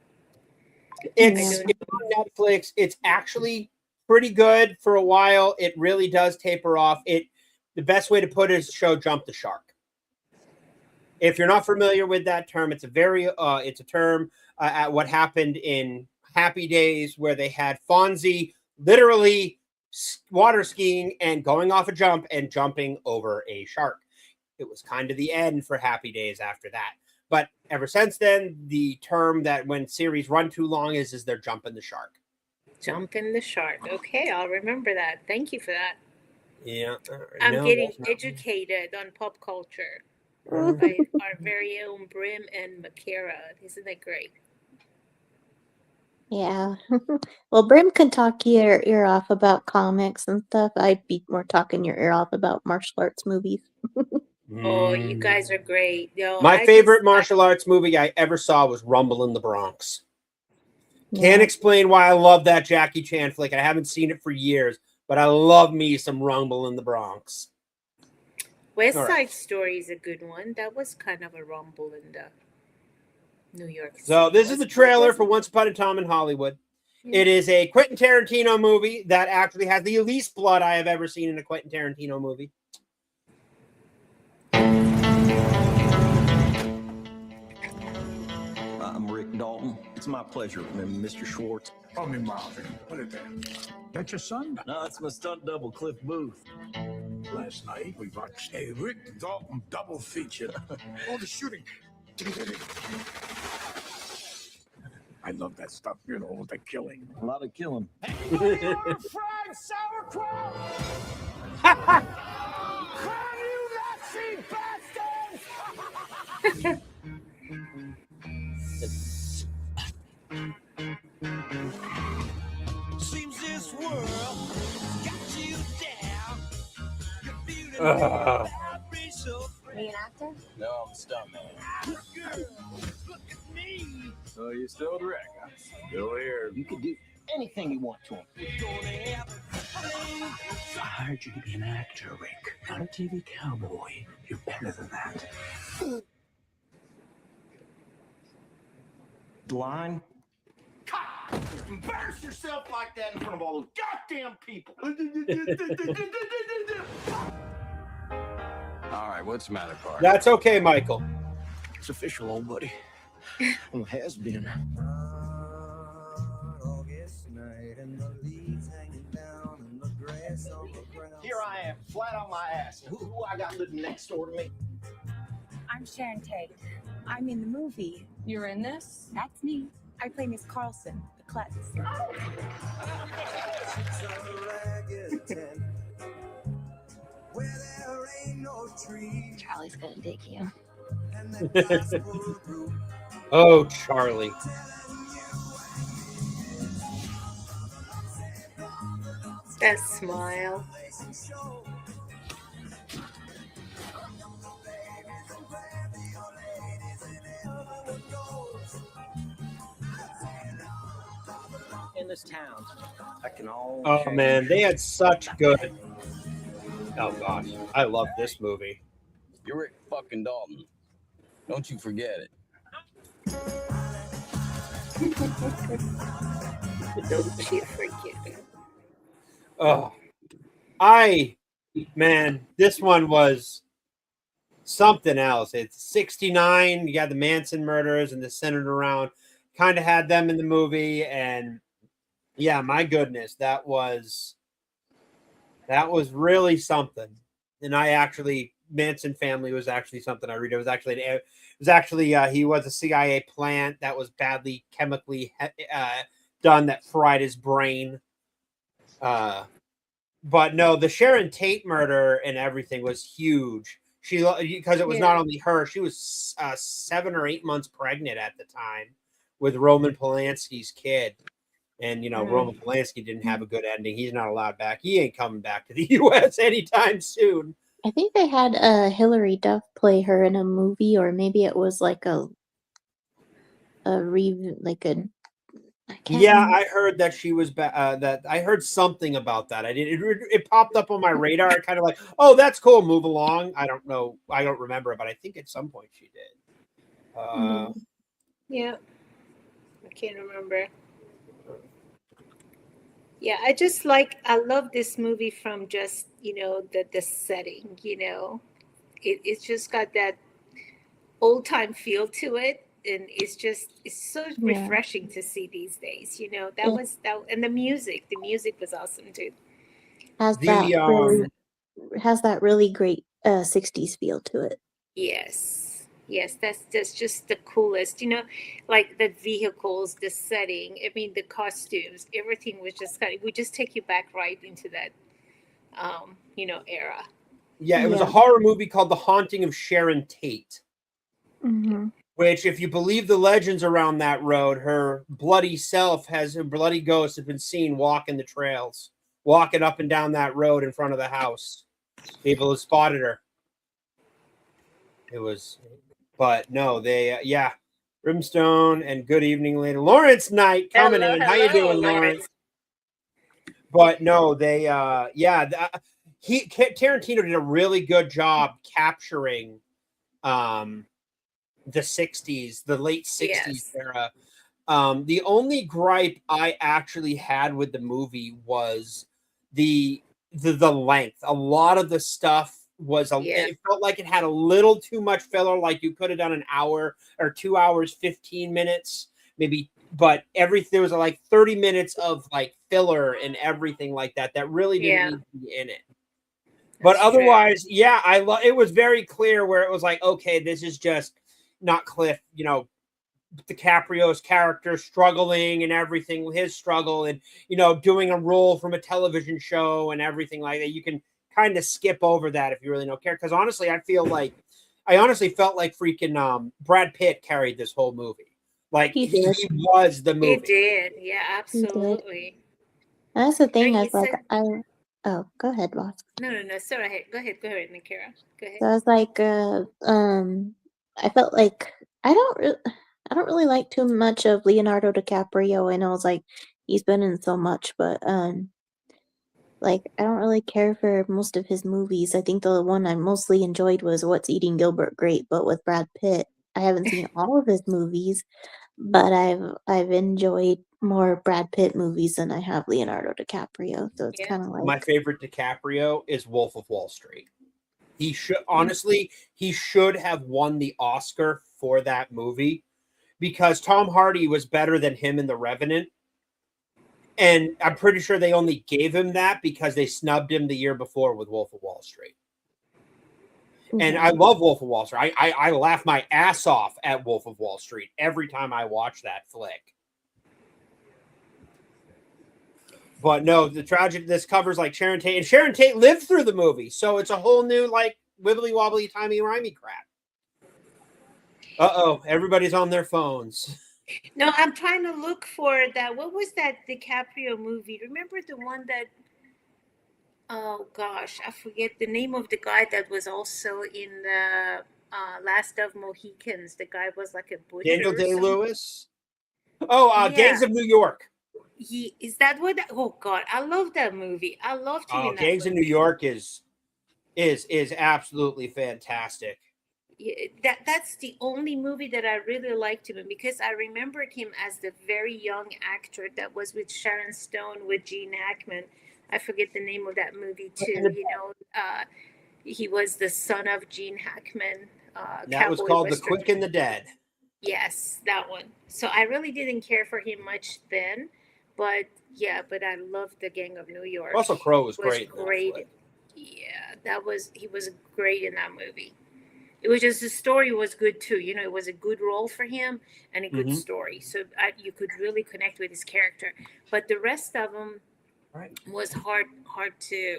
It's on Netflix. It's actually pretty good for a while. It really does taper off. The best way to put it is show Jump the Shark. If you're not familiar with that term, it's a term at what happened in Happy Days, where they had Fonzie literally water skiing and going off a jump and jumping over a shark. It was kind of the end for Happy Days after that. But ever since then, the term that when series run too long is they're jumping the shark. Jumping the shark. Okay, I'll remember that. Thank you for that. Yeah. I'm getting educated on pop culture by our very own Brim and Makara. Isn't that great? Yeah. Well, Brim can talk your ear off about comics and stuff. I'd be more talking your ear off about martial arts movies. Oh, you guys are great. My favorite martial arts movie I ever saw was Rumble in the Bronx. Can't explain why I love that Jackie Chan flick. I haven't seen it for years, but I love me some Rumble in the Bronx. West Side Story is a good one. That was kind of a rumble in the New York City. So this is the trailer for Once Upon a Time in Hollywood. Yeah. It is a Quentin Tarantino movie that actually has the least blood I have ever seen in a Quentin Tarantino movie. I'm Rick Dalton. It's my pleasure, Mr. Schwartz. Call me Marvin. Put it there. That's your son? No, it's my stunt double, Cliff Booth. Last night, we watched a Rick Dalton double feature. All the shooting. I love that stuff, with the killing. A lot of killing. Fried sauerkraut! Can you Nazi bastards! Ugh. Are you an actor? No, I'm a stuntman. So you're still direct, huh? Still here. You can do anything you want to him. I hired you to be an actor, Rick, not a TV cowboy. You're better than that. Line. Embarrass yourself like that in front of all those goddamn people. All right, what's the matter, Park? That's okay, Michael. It's official, old buddy. Well, it has been. Here I am, flat on my ass. Who I got living next door to me? I'm Sharon Tate. I'm in the movie. You're in this? That's me. I play Miss Carlson, the klutz. Charlie's gonna dig you. Oh, Charlie. That smile. In this town, I can all. Oh man, they had such good. Oh gosh, I love this movie. You're Rick fucking Dalton. Don't you forget it. Don't you forget it. Oh, man, this one was something else. It's 1969. You got the Manson murders and the centered around. Kind of had them in the movie, and yeah, my goodness, that was really something. And Manson family was actually something I read. It was actually he was a CIA plant that was badly chemically done that fried his brain. But no, the Sharon Tate murder and everything was huge. Because it was not only her, she was 7 or 8 months pregnant at the time with Roman Polanski's kid. And, Roman Polanski didn't have a good ending. He's not allowed back. He ain't coming back to the U.S. anytime soon. I think they had Hilary Duff play her in a movie, or maybe it was like I can't remember. I heard that she was that I heard something about that. It popped up on my radar. I kind of like, oh, that's cool. Move along. I don't know. I don't remember it, but I think at some point she did. Yeah. I can't remember. Yeah, I love this movie from just, the setting, it's just got that old time feel to it. And it's so refreshing to see these days, and the music was awesome too. Has that really great 60s feel to it. Yes, that's just the coolest, like the vehicles, the setting, the costumes, everything was just we just take you back right into that, era. Yeah, it was a horror movie called The Haunting of Sharon Tate. Mm-hmm. Which, if you believe the legends around that road, her bloody ghost has been seen walking the trails, walking up and down that road in front of the house. People have spotted her. But no, Brimstone and good evening, lady. Lawrence Knight coming in. How you doing, Lawrence? But no, Tarantino did a really good job capturing, the 60s, the late 60s era. The only gripe I actually had with the movie was the length. A lot of the stuff was it felt like it had a little too much filler, like you could have done an hour or 2 hours 15 minutes maybe, but there was like 30 minutes of like filler and everything like that really didn't need to be in it. But otherwise, it was very clear where it was like, okay, this is just not Cliff, DiCaprio's character struggling and everything, his struggle, and doing a role from a television show and everything like that. You can kind of skip over that if you really don't care. Because honestly, I felt like freaking Brad Pitt carried this whole movie. Like he was the movie. He did, yeah, absolutely. That's the thing. Oh, go ahead, boss. No. Sorry, go ahead, Nikira. Go ahead. So I was like, I felt like I don't really like too much of Leonardo DiCaprio. I know it's like he's been in so much, but like I don't really care for most of his movies. I think the one I mostly enjoyed was What's Eating Gilbert Grape, but with Brad Pitt. I haven't seen all of his movies, but I've enjoyed more Brad Pitt movies than I have Leonardo DiCaprio. So it's Yeah. kind of My like favorite DiCaprio is Wolf of Wall Street. He should have won the Oscar for that movie because Tom Hardy was better than him in The Revenant. And I'm pretty sure they only gave him that because they snubbed him the year before with Wolf of Wall Street. And yeah. I love Wolf of Wall Street. I laugh my ass off at Wolf of Wall Street every time I watch that flick. But no, this covers like Sharon Tate. And Sharon Tate lived through the movie. So it's a whole new like wibbly wobbly timey-wimey crap. Uh-oh, everybody's on their phones. No, I'm trying to look for that. What was that DiCaprio movie? Remember the one that? Oh gosh, I forget the name of the guy that was also in the Last of Mohicans. The guy was like a butcher. Daniel or something. Day-Lewis. Oh, Yeah. Gangs of New York. Is that what? Oh God, I love that movie. I loved him in that Gangs of movie. New York is absolutely fantastic. Yeah, that's the only movie that I really liked him in because I remembered him as the very young actor that was with Sharon Stone with Gene Hackman. I forget the name of that movie too. You know, he was the son of Gene Hackman. That was called The Quick and the Dead. Yes, that one. So I really didn't care for him much then, but I loved the Gang of New York. Russell Crowe was great. Yeah, he was great in that movie. It was just the story was good too. You know, it was a good role for him and a good story. So you could really connect with his character. But the rest of them was hard to.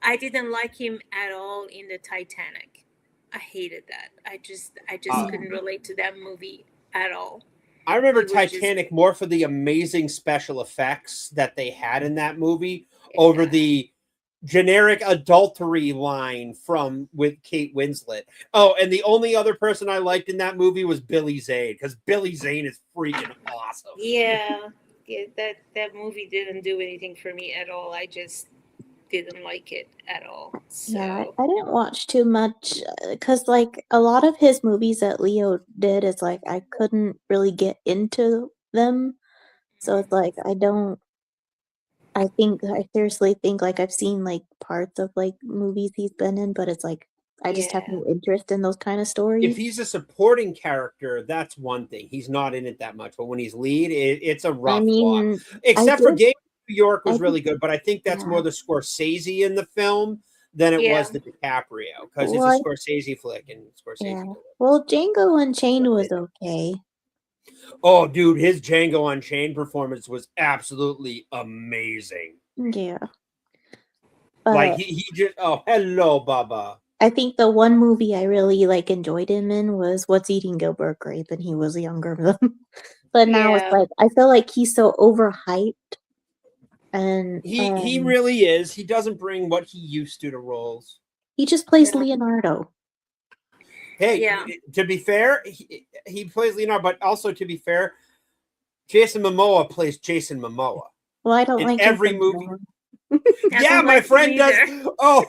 I didn't like him at all in the Titanic. I hated that. I just couldn't relate to that movie at all. I remember Titanic more for the amazing special effects that they had in that movie over the generic adultery line with Kate Winslet. Oh, and the only other person I liked in that movie was Billy Zane because Billy Zane is freaking awesome. Yeah, that movie didn't do anything for me at all. I just didn't like it at all. So. Yeah, I didn't watch too much because like a lot of his movies that Leo did is like I couldn't really get into them. So it's like I seriously think like I've seen like parts of like movies he's been in, but it's like I just have no interest in those kind of stories. If he's a supporting character, that's one thing. He's not in it that much, but when he's lead, it's a rough walk. Except for Gangs of New York was really good, but I think that's more the Scorsese in the film than it was the DiCaprio because it's a Scorsese flick and Scorsese. Yeah. Well, Django Unchained was okay. Oh, dude, his Django Unchained performance was absolutely amazing. Yeah. Like he just hello, Baba. I think the one movie I really like enjoyed him in was What's Eating Gilbert Grape, and he was younger. But now it's like I feel like he's so overhyped. And he really is. He doesn't bring what he used to roles. He just plays Leonardo. Hey, to be fair, he plays Leonardo, but also to be fair, Jason Momoa plays Jason Momoa. Well, I don't like every movie. Yeah, my friend does. Oh,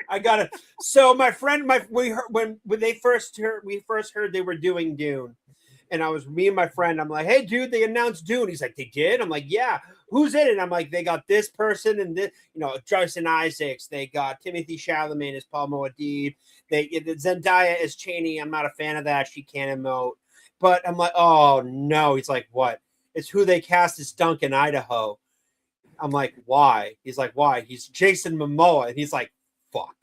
I got it. So my friend, we heard when we first heard they were doing Dune, and me and my friend. I'm like, hey, dude, they announced Dune. He's like, they did. I'm like, yeah. Who's in it? I'm like, they got this person and this, Jason Isaacs. They got Timothy Chalamet as Paul Muad'Dib. Zendaya as Cheney. I'm not a fan of that. She can't emote. But I'm like, oh no. He's like, what? It's who they cast as Duncan Idaho. I'm like, why? He's like, why? He's Jason Momoa. And he's like, fuck.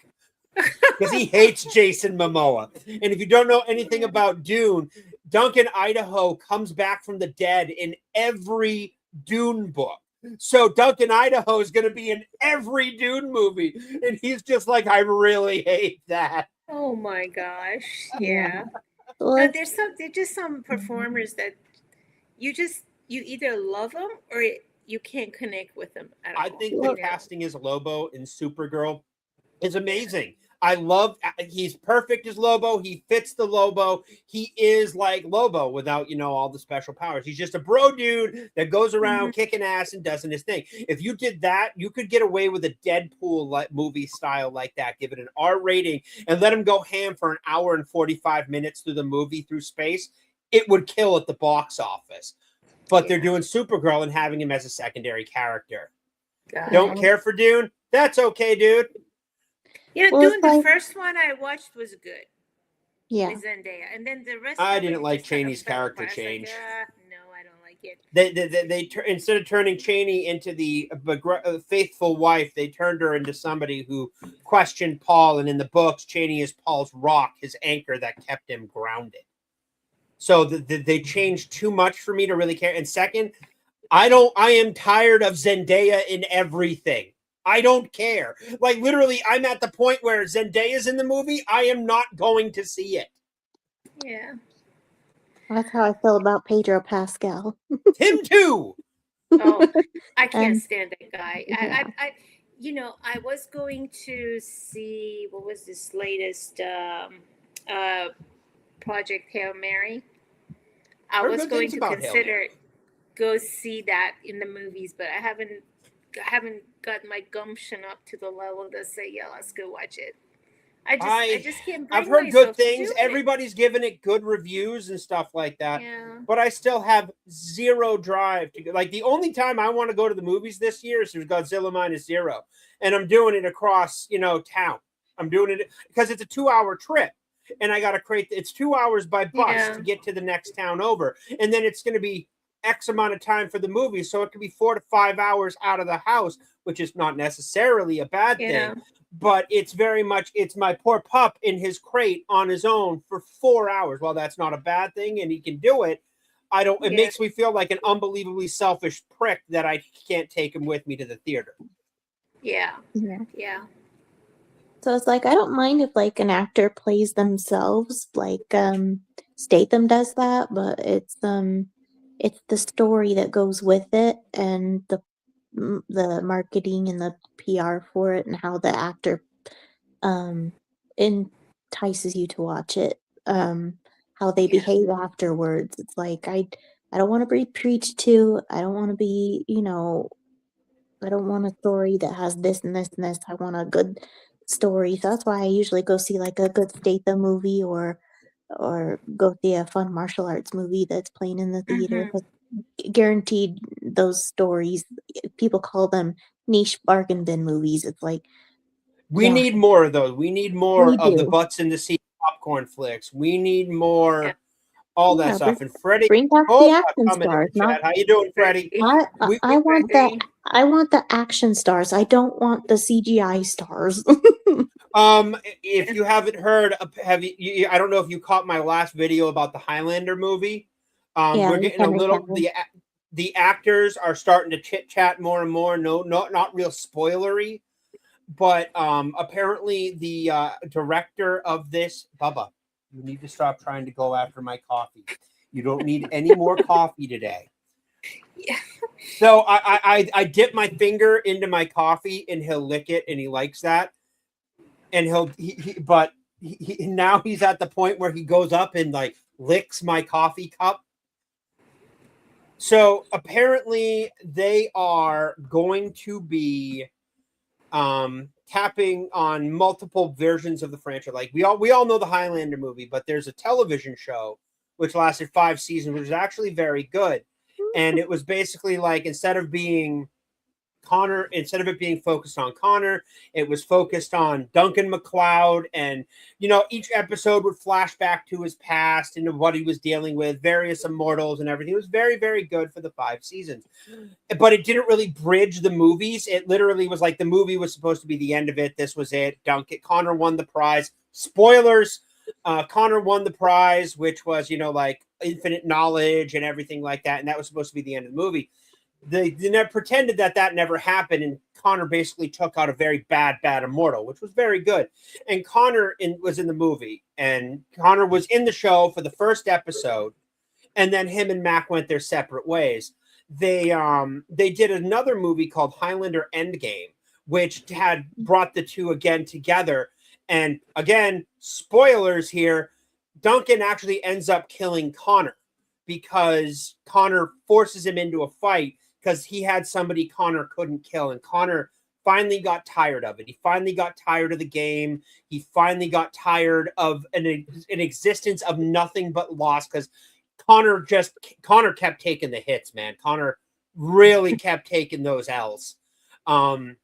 Because he hates Jason Momoa. And if you don't know anything about Dune, Duncan Idaho comes back from the dead in every Dune book. So Duncan Idaho is going to be in every Dune movie. And he's just like, I really hate that. Oh my gosh. Yeah. There's just some performers that you either love them or you can't connect with him at I all. think you the know? casting as Lobo in Supergirl is amazing. I love he's perfect as Lobo. He fits the Lobo. He is like Lobo without, all the special powers. He's just a bro dude that goes around kicking ass and doing his thing. If you did that, you could get away with a Deadpool movie style like that. Give it an R rating and let him go ham for an hour and 45 minutes through the movie through space. It would kill at the box office. But they're doing Supergirl and having him as a secondary character. Don't care for Dune? That's okay, dude. Well, Dune, it's the like- first one I watched was good. Yeah. With Zendaya, and then the rest. I of it didn't like just kinda Chaney's fell character apart. I was change. like, no, I don't like it. They instead of turning Chaney into the faithful wife, they turned her into somebody who questioned Paul. And in the books, Chaney is Paul's rock, his anchor that kept him grounded. So they changed too much for me to really care. And second, I am tired of Zendaya in everything. I don't care. Like literally, I'm at the point where Zendaya's in the movie. I am not going to see it. Yeah. That's how I feel about Pedro Pascal. Him too. Oh, I can't And- stand that guy. Yeah. I was going to see what was this latest Project Hail Mary. I Heard was good going things to about Hail consider go see that in the movies, but I haven't got my gumption up to the level to say, yeah, let's go watch it. I just can't bring I've heard myself good to things. do it. Everybody's given it good reviews and stuff like that. Yeah. But I still have zero drive to go. Like the only time I want to go to the movies this year is Godzilla Minus Zero, and I'm doing it across town. I'm doing it because it's a 2-hour trip, and I got to create. It's 2 hours by bus to get to the next town over, and then it's going to be X amount of time for the movie, so it could be 4 to 5 hours out of the house, which is not necessarily a bad thing. But it's very much, it's my poor pup in his crate on his own for 4 hours. Well, that's not a bad thing, and he can do it. It makes me feel like an unbelievably selfish prick that I can't take him with me to the theater. Yeah. Yeah. Yeah. So it's like I don't mind if like an actor plays themselves, like Statham does that, but it's the story that goes with it and the marketing and the PR for it and how the actor entices you to watch it, how they behave afterwards. It's like I don't want to be preached to. I don't want to be, I don't want a story that has this and this and this. I want a good story. So that's why I usually go see like a good Statham movie or go see a fun martial arts movie that's playing in the theater. 'Cause guaranteed those stories, people call them niche bargain bin movies. It's like We Yeah. need more of those. We need more We of the do. butts in the seat popcorn flicks. We need more all that Yeah, stuff. And Freddie, bring back the action coming in stars. the chat. How you doing, Freddie? I want I want the action stars. I don't want the CGI stars. If you haven't heard, have you? I don't know if you caught my last video about the Highlander movie. Yeah, We're we getting a kinda little. have. The actors are starting to chit chat more and more. No, not real spoilery, but apparently the director of this, Bubba, you need to stop trying to go after my coffee. You don't need any more coffee today. Yeah. So I dip my finger into my coffee and he'll lick it and he likes that. And now he's at the point where he goes up and like licks my coffee cup. So apparently they are going to be tapping on multiple versions of the franchise. Like we all know the Highlander movie, but there's a television show which lasted 5 seasons, which is actually very good. And it was basically like instead of it being focused on Connor, it was focused on Duncan MacLeod. And, each episode would flash back to his past and what he was dealing with, various immortals and everything. It was very, very good for the 5 seasons. But it didn't really bridge the movies. It literally was like the movie was supposed to be the end of it. This was it. Connor won the prize. Spoilers. Connor won the prize, which was, like infinite knowledge and everything like that. And that was supposed to be the end of the movie. They never pretended that never happened, and Connor basically took out a very bad immortal, which was very good. And Connor was in the movie, and Connor was in the show for the first episode, and then him and Mac went their separate ways. they did another movie called Highlander Endgame, which had brought the two again together. And again, spoilers here, Duncan actually ends up killing Connor because Connor forces him into a fight because he had somebody Connor couldn't kill. And Connor finally got tired of it. He finally got tired of the game. He finally got tired of an existence of nothing but loss because Connor kept taking the hits, man. Connor really kept taking those L's. And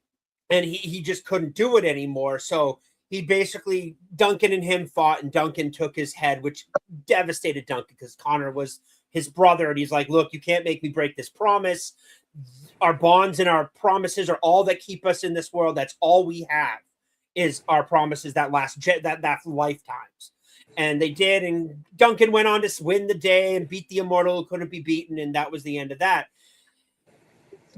he just couldn't do it anymore. So he basically, Duncan and him fought, and Duncan took his head, which devastated Duncan because Connor was his brother. And he's like, look, you can't make me break this promise. Our bonds and our promises are all that keep us in this world. That's all we have is our promises that last that lifetimes. And they did. And Duncan went on to win the day and beat the immortal who couldn't be beaten. And that was the end of that.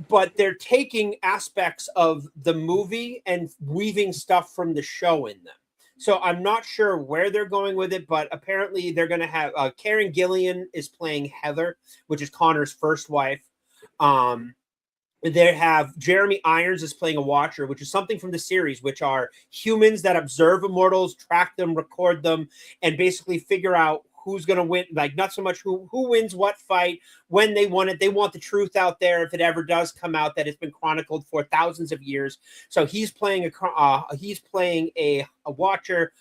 But they're taking aspects of the movie and weaving stuff from the show in them. So I'm not sure where they're going with it, but apparently they're going to have Karen Gillan is playing Heather, which is Connor's first wife. They have Jeremy Irons is playing a Watcher, which is something from the series, which are humans that observe immortals, track them, record them, and basically figure out who's going to win. Like, not so much who wins what fight, when they won it. They want the truth out there if it ever does come out that it's been chronicled for thousands of years. So he's playing a Watcher.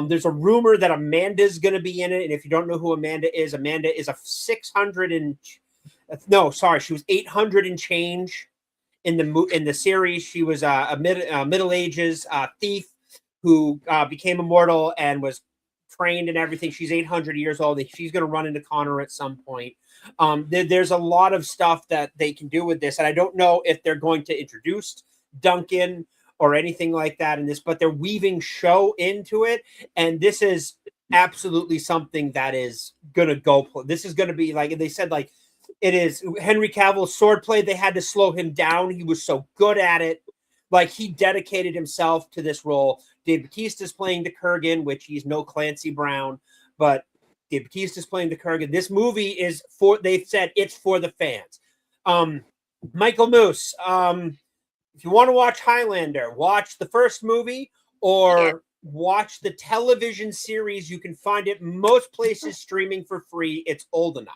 There's a rumor that Amanda's going to be in it, and if you don't know who Amanda is a 600 and she was 800 and change in the series. She was a Middle Ages thief who became immortal and was trained and everything. She's 800 years old. She's going to run into Connor at some point. There's a lot of stuff that they can do with this, and I don't know if they're going to introduce Duncan or anything like that in this, but they're weaving show into it, and this is absolutely something that is going to go. This is going to be like they said, like. It is Henry Cavill's swordplay. They had to slow him down. He was so good at it. Like, he dedicated himself to this role. Dave Bautista's playing the Kurgan, which he's no Clancy Brown, but Dave Bautista's playing the Kurgan. This movie they've said it's for the fans. Michael Moose, if you want to watch Highlander, watch the first movie or watch the television series. You can find it most places streaming for free. It's old enough.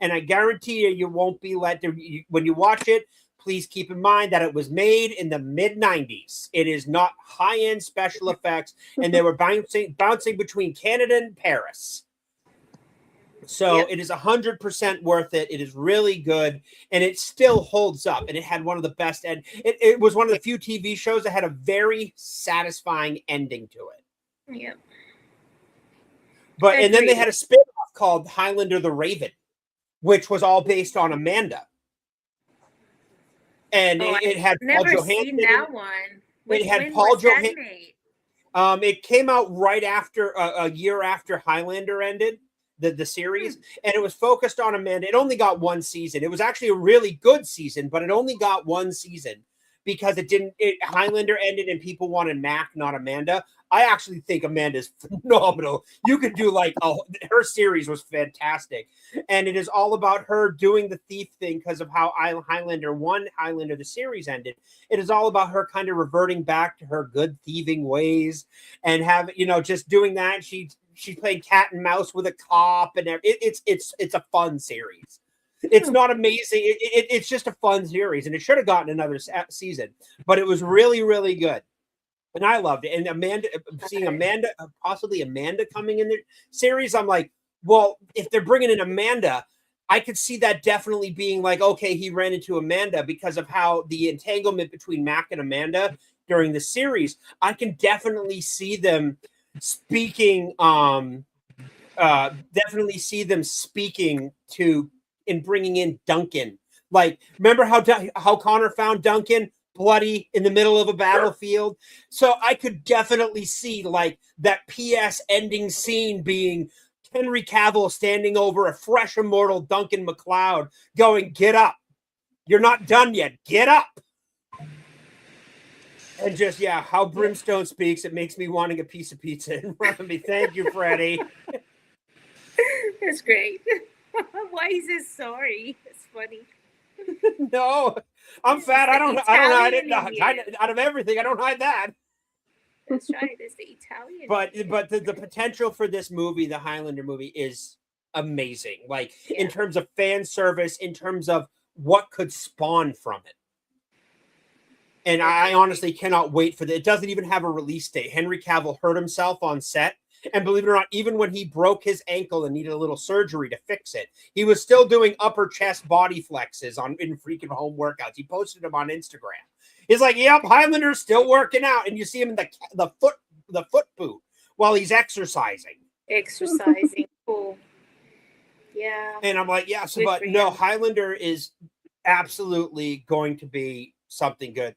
And I guarantee you won't be when you watch it, please keep in mind that it was made in the mid-90s. It is not high-end special effects, and they were bouncing between Canada and Paris. So It is 100% worth it. It is really good, and it still holds up. And it had one of the best it was one of the few TV shows that had a very satisfying ending to it. Yeah. And then they had a spin-off called Highlander the Raven, which was all based on Amanda. And it had Paul Johansson. Seen that one. It had Paul Johansson. It came out right after a year after Highlander ended, the series, and it was focused on Amanda. It only got one season. It was actually a really good season, but it only got one season because Highlander ended and people wanted Mac, not Amanda. I actually think Amanda's phenomenal. You could do her series was fantastic. And it is all about her doing the thief thing because of how Highlander the series ended. It is all about her kind of reverting back to her good thieving ways and just doing that. She's playing cat and mouse with a cop and it's a fun series. It's not amazing. It's just a fun series, and it should have gotten another season, but it was really, really good. And I loved it. And seeing possibly Amanda coming in the series, I'm like, well, if they're bringing in Amanda, I could see that definitely being like, okay, he ran into Amanda because of how the entanglement between Mac and Amanda during the series. I can definitely see them speaking, in bringing in Duncan. Like, remember how Connor found Duncan bloody in the middle of a battlefield? So I could definitely see like that PS ending scene being Henry Cavill standing over a fresh immortal Duncan MacLeod going, "Get up. You're not done yet. Get up." And just, how Brimstone speaks, it makes me wanting a piece of pizza in front of me. Thank you, Freddie. That's great. Why is this sorry? It's funny. No, I'm This is fat. the I don't hide it. Italian in you. Out of everything, I don't hide that. That's right. It's the Italian. But in you. the potential for this movie, the Highlander movie, is amazing. Like in Yeah. terms of fan service, in terms of what could spawn from it. And I honestly cannot wait for that. It doesn't even have a release date. Henry Cavill hurt himself on set. And believe it or not, even when he broke his ankle and needed a little surgery to fix it, he was still doing upper chest body flexes in freaking home workouts. He posted them on Instagram. He's like, "Yep, Highlander's still working out," and you see him in the foot boot while he's exercising. Exercising. Cool. Yeah. And I'm like, "Yeah." So, Good but for no, him. Highlander is absolutely going to be something good.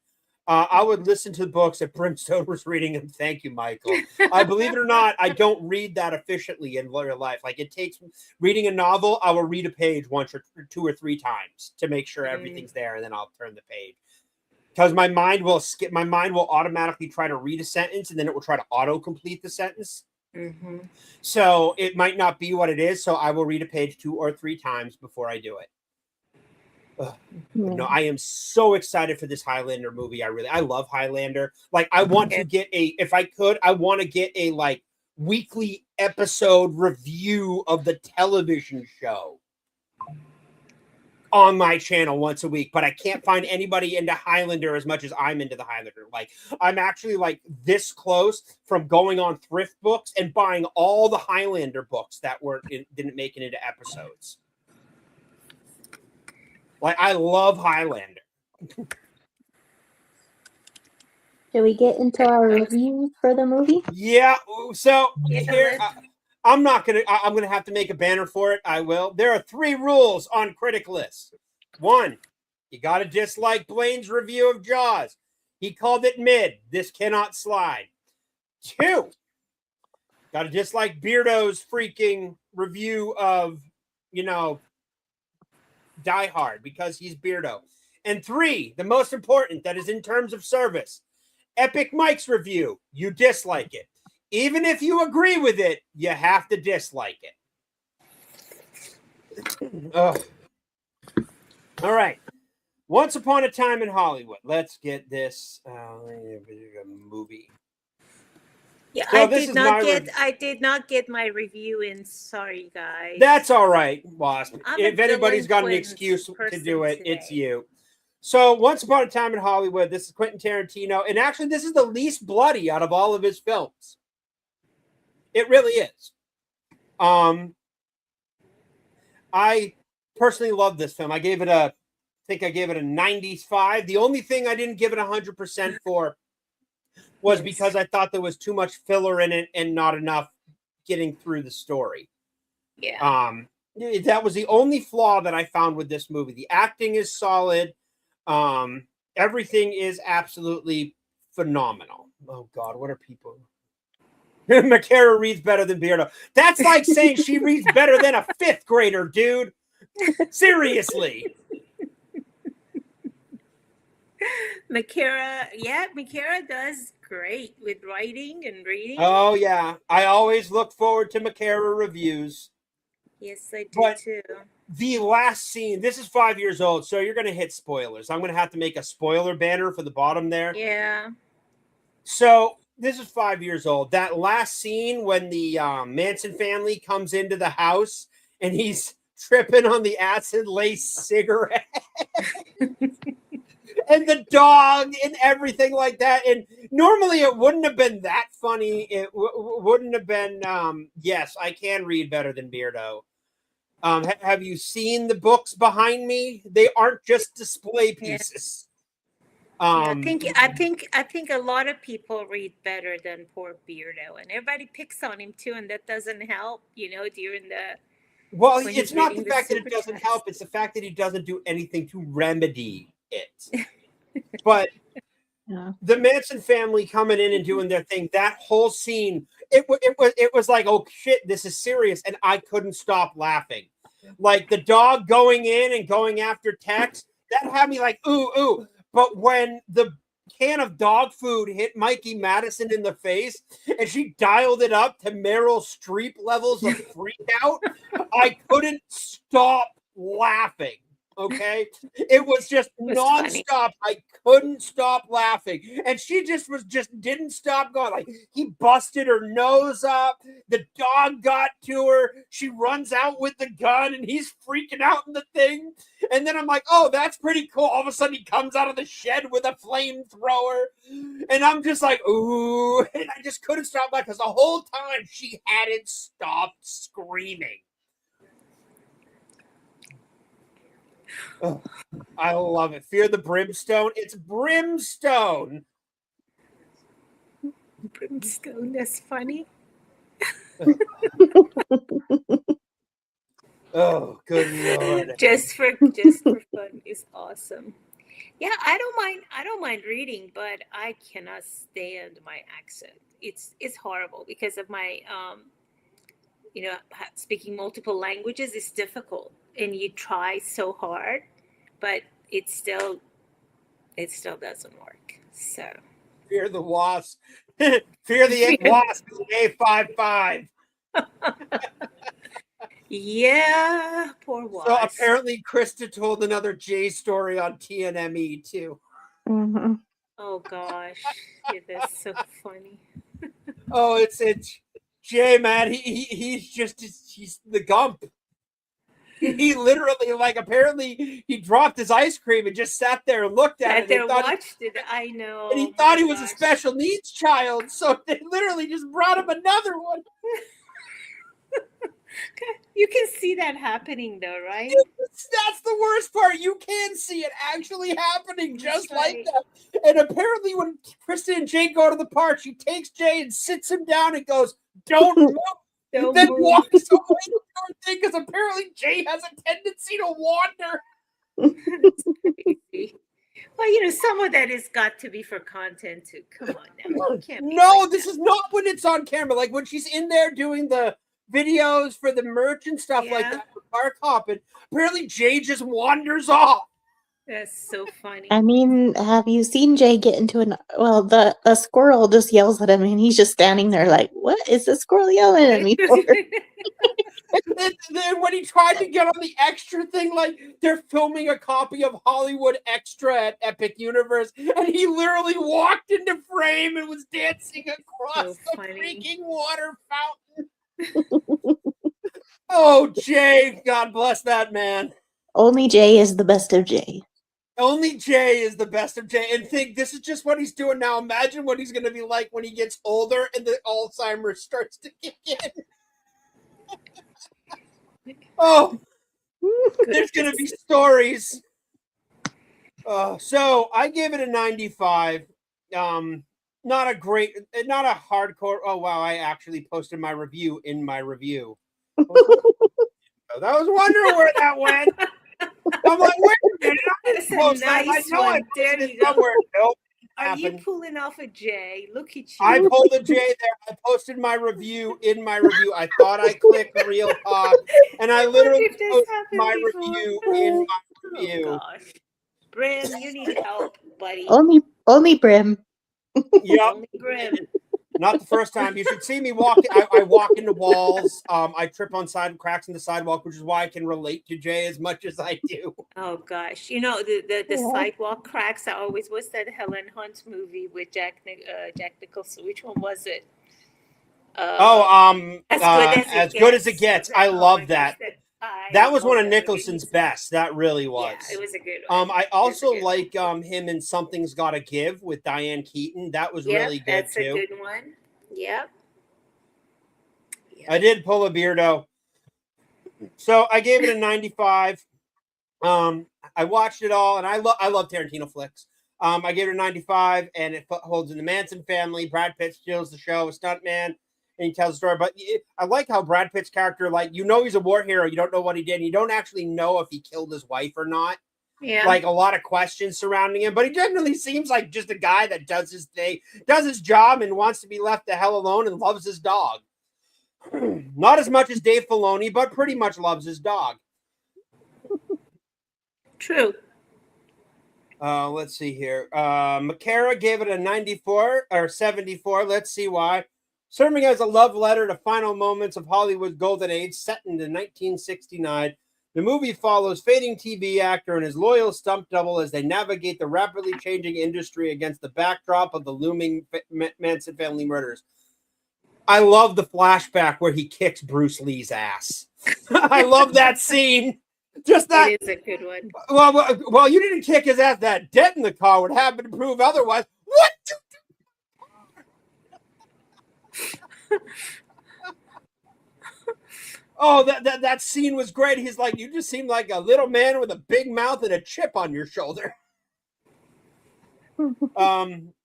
I would listen to the books if Brimstone was reading them. Thank you, Michael. I believe it or not, I don't read that efficiently in real life. Like it takes reading a novel, I will read a page once or two or three times to make sure everything's there, and then I'll turn the page. Because my mind will skip. My mind will automatically try to read a sentence, and then it will try to auto-complete the sentence. Mm-hmm. So it might not be what it is. So I will read a page 2 or 3 times before I do it. No, I am so excited for this Highlander movie. I love Highlander. Like I want to get if I could, I want to get a like weekly episode review of the television show on my channel once a week, but I can't find anybody into Highlander as much as I'm into the Highlander. Like I'm actually like this close from going on thrift books and buying all the Highlander books that didn't make it into episodes. Like I love Highlander. Should we get into our reviews for the movie? Yeah. So here, let's- I'm gonna have to make a banner for it. I will. There are 3 rules on Critic List. 1, you got to dislike Blaine's review of Jaws. He called it mid. This cannot slide. 2, got to dislike Beardo's freaking review of, Die Hard because he's Beardo. And 3, the most important, that is in terms of service, Epic Mike's review. You dislike it. Even if you agree with it, you have to dislike it. Ugh. All right. Once Upon a Time in Hollywood. Let's get this movie. Yeah, So I this did is not my get. I did not get my review in. Sorry, guys. That's all right, Wasp. I'm a If anybody's got an delinquent excuse to person do it, it's today. you. So, Once Upon a Time in Hollywood, this is Quentin Tarantino, and actually, this is the least bloody out of all of his films. It really is. I personally love this film. I think I gave it a 95. The only thing I didn't give it 100% for was because I thought there was too much filler in it and not enough getting through the story. Yeah. That was the only flaw that I found with this movie. The acting is solid. Everything is absolutely phenomenal. Oh God, what are people? McKara reads better than Beardo. That's like saying she reads better than a 5th grader, dude. Seriously. McKara does great with writing and reading. Oh yeah, I always look forward to McKara reviews. Yes, I do But too. the last scene, this is 5 years old, so you're going to hit spoilers. I'm going to have to make a spoiler banner for the bottom there. Yeah. So this is 5 years old. That last scene when the Manson family comes into the house and he's tripping on the acid lace cigarette and the dog and everything like that. And normally it wouldn't have been that funny. It wouldn't have been, yes, I can read better than Beardo. Have you seen the books behind me? They aren't just display pieces. I think a lot of people read better than poor Beardo, and everybody picks on him too, and that doesn't help, during the. Well, when it's he's not the reading the fact that it super doesn't text. help; it's the fact that he doesn't do anything to remedy it. But Yeah. the Manson family coming in and doing their thing, that whole scene, it was like, oh shit, this is serious, and I couldn't stop laughing. Like the dog going in and going after Tex, that had me like, ooh. But when the can of dog food hit Mikey Madison in the face and she dialed it up to Meryl Streep levels of freak out, I couldn't stop laughing. Okay, it was just was funny. nonstop. I couldn't stop laughing, and she just didn't stop going. Like he busted her nose up. The dog got to her. She runs out with the gun, and he's freaking out in the thing. And then I'm like, oh, that's pretty cool. All of a sudden, he comes out of the shed with a flamethrower, and I'm just like, ooh, and I just couldn't stop laughing because the whole time she hadn't stopped screaming. Oh, I love it. Fear the Brimstone. It's Brimstone. Brimstone, that's funny. Oh, good Lord. Just for fun is awesome. Yeah, I don't mind reading, but I cannot stand my accent. It's horrible because of my speaking multiple languages is difficult, and you try so hard, but it still doesn't work. So Fear the Wasp. Fear the Wasp is A55. yeah, poor Wasp. So apparently Krista told another Jay story on TNME too. Mm-hmm. Oh gosh, yeah, that's so funny. Oh, it's Jay, man. He's the Gump. He literally, like, apparently he dropped his ice cream and just sat there and looked at it. There And thought watched it. I know. and he thought he was a special needs child, so they literally just brought him another one. You can see that happening, though, right? That's the worst part. You can see it actually happening just That's like right. that. And apparently, when Krista and Jay go to the park, she takes Jay and sits him down and goes, "Don't move." Don't Then move. walks away to her thing because apparently Jay has a tendency to wander. That's crazy. Well, some of that has got to be for content too. Come on now. You can't be No, like this that. is not when it's on camera. Like when she's in there doing the videos for the merch and stuff like Yeah. that for park hopping. Apparently, Jay just wanders off. That's so funny. I mean, have you seen Jay get into a squirrel just yells at him and he's just standing there like, what is the squirrel yelling at me for? And then when he tried to get on the extra thing, like they're filming a copy of Hollywood Extra at Epic Universe, and he literally walked into frame and was dancing across So the funny. freaking water fountain. Oh, Jay, God bless that man. Only Jay is the best of Jay. Only Jay is the best of Jay. And think this is just what he's doing now. Imagine what he's going to be like when he gets older and the Alzheimer's starts to kick in. Oh, there's going to be stories. So I gave it a 95. Not a hardcore. Oh, wow. I actually posted my review in my review. I was wondering where that went. I'm like, wait a minute. I didn't That's a post that. I nice know I one. There posted you it go. somewhere. Nope. Are you Happened. pulling off a J? Look at you. I pulled a J there. I posted my review in my review. I thought I clicked Real Talk, and I literally if this posted happened my before. review in my review. Oh gosh, Brim, you need help, buddy. Only Brim. Yep. Only Brim. Not the first time. You should see me walk. I walk into walls. I trip on cracks in the sidewalk, which is why I can relate to Jay as much as I do. Oh gosh, the Yeah. sidewalk cracks. I always what's that Helen Hunt movie with Jack Nicholson? Which one was it? As good as it gets. I Oh love my gosh, that. I That was love one of that movie. Nicholson's best. That really was. Yeah, it was a good one. I It was also a good like him in Something's Gotta Give with Diane Keaton. That was one. Yep, really good that's too. a good one. Yep. I did pull a beardo. So I gave it a 95. I watched it all, and I love Tarantino flicks. I gave it a 95, and it holds in the Manson family. Brad Pitt steals the show, a stuntman, and he tells the story. But I like how Brad Pitt's character, like, he's a war hero. You don't know what he did. And you don't actually know if he killed his wife or not. Yeah. Like a lot of questions surrounding him, but he generally seems like just a guy that does his thing, does his job, and wants to be left the hell alone and loves his dog. Not as much as Dave Filoni, but pretty much loves his dog. True. Let's see here. McCara gave it a 94 or 74. Let's see why. Serving as a love letter to final moments of Hollywood's golden age, set into 1969. The movie follows fading TV actor and his loyal stunt double as they navigate the rapidly changing industry against the backdrop of the looming Manson family murders. I love the flashback where he kicks Bruce Lee's ass. I love that scene. Just that. It is a good one. Well, you didn't kick his ass. That dent in the car would happen to prove otherwise. What? Oh, that scene was great. He's like, you just seem like a little man with a big mouth and a chip on your shoulder.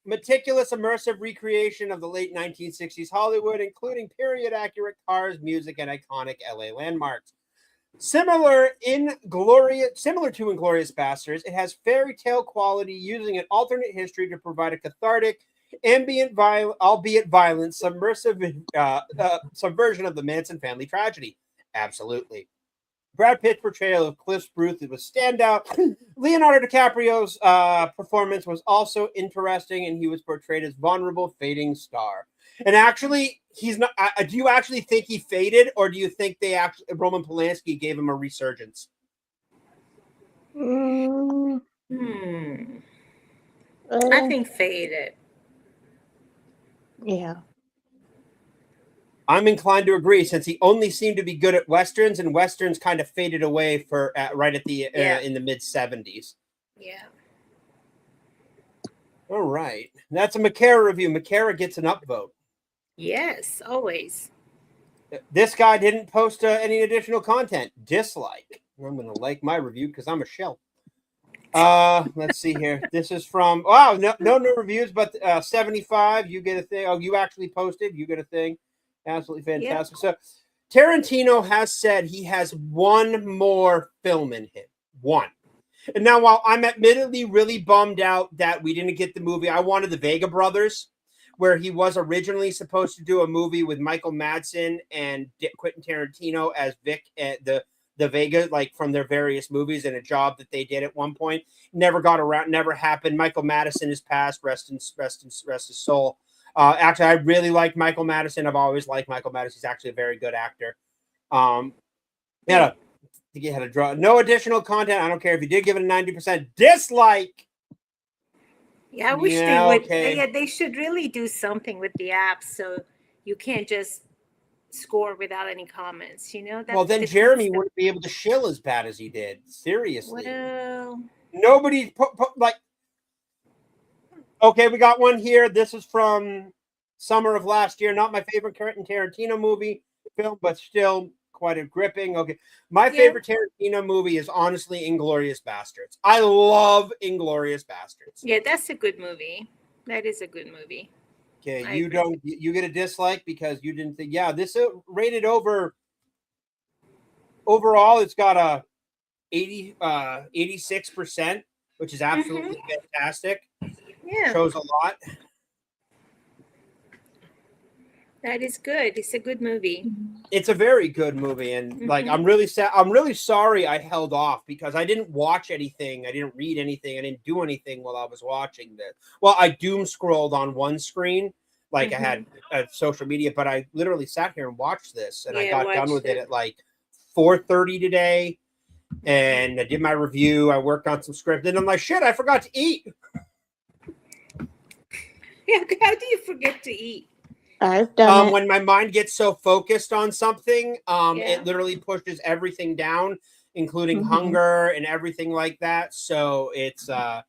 Meticulous, immersive recreation of the late 1960s Hollywood, including period-accurate cars, music, and iconic LA landmarks. Similar to Inglourious Basterds, it has fairy tale quality, using an alternate history to provide a cathartic, ambient, albeit violent, subversive subversion of the Manson family tragedy. Absolutely. Brad Pitt's portrayal of Cliff Booth was standout. Leonardo DiCaprio's performance was also interesting, and he was portrayed as vulnerable, fading star. And actually, he's not. Do you actually think he faded, or do you think Roman Polanski gave him a resurgence? I think faded. Yeah. I'm inclined to agree, since he only seemed to be good at westerns, and westerns kind of faded away right at the in the mid 70s. Yeah. All right, that's a Makara review. Makara gets an upvote. Yes, always. This guy didn't post any additional content. Dislike. I'm going to like my review because I'm a shell. Let's see here. This is from no new reviews, but 75. You get a thing. Oh, you actually posted. You get a thing. Absolutely fantastic. Yep. So Tarantino has said he has one more film in him. One. And now, while I'm admittedly really bummed out that we didn't get the movie, I wanted the Vega Brothers, where he was originally supposed to do a movie with Michael Madsen and Quentin Tarantino as Vic, the Vega, like from their various movies, and a job that they did at one point. Never got around, never happened. Michael Madsen is passed. Rest his soul. Actually, I really liked Michael Madsen. I've always liked Michael Madsen. He's actually a very good actor. He had a draw. No additional content. I don't care if you did give it a 90%. Dislike. Yeah, I wish they would. Okay. They should really do something with the app so you can't just score without any comments. You know. Well, then Jeremy wouldn't be able to shill as bad as he did. Seriously. Well, nobody like. Okay, we got one here. This is from summer of last year. Not my favorite Quentin Tarantino film, but still quite a gripping. Okay, my favorite Tarantino movie is honestly Inglourious Basterds. I love Inglourious Basterds. Yeah, that's a good movie. That is a good movie. Okay, you get a dislike because you didn't think. Yeah, this rated over. Overall, it's got a 86%, which is absolutely fantastic. Yeah, shows a lot. That is good. It's a good movie. It's a very good movie, and like I'm really sad. I'm really sorry I held off because I didn't watch anything. I didn't read anything. I didn't do anything while I was watching this. Well, I doom scrolled on one screen, like I had social media, but I literally sat here and watched this, and I got done with it at like 4:30 today, and I did my review. I worked on some script, and I'm like, shit, I forgot to eat. How do you forget to eat? I've done it. When my mind gets so focused on something, it literally pushes everything down, including hunger and everything like that. So it's not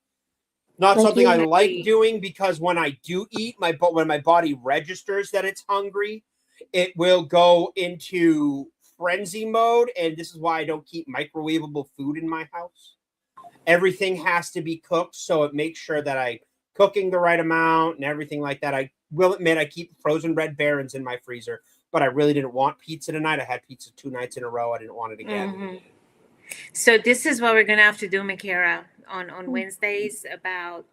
something I like doing, because when I do eat, when my body registers that it's hungry, it will go into frenzy mode. And this is why I don't keep microwavable food in my house. Everything has to be cooked, so it makes sure that I cooking the right amount and everything like that. I will admit I keep frozen Red Barons in my freezer, but I really didn't want pizza tonight. I had pizza 2 nights in a row. I didn't want it again. So this is what we're going to have to do, Makara, on Wednesdays, about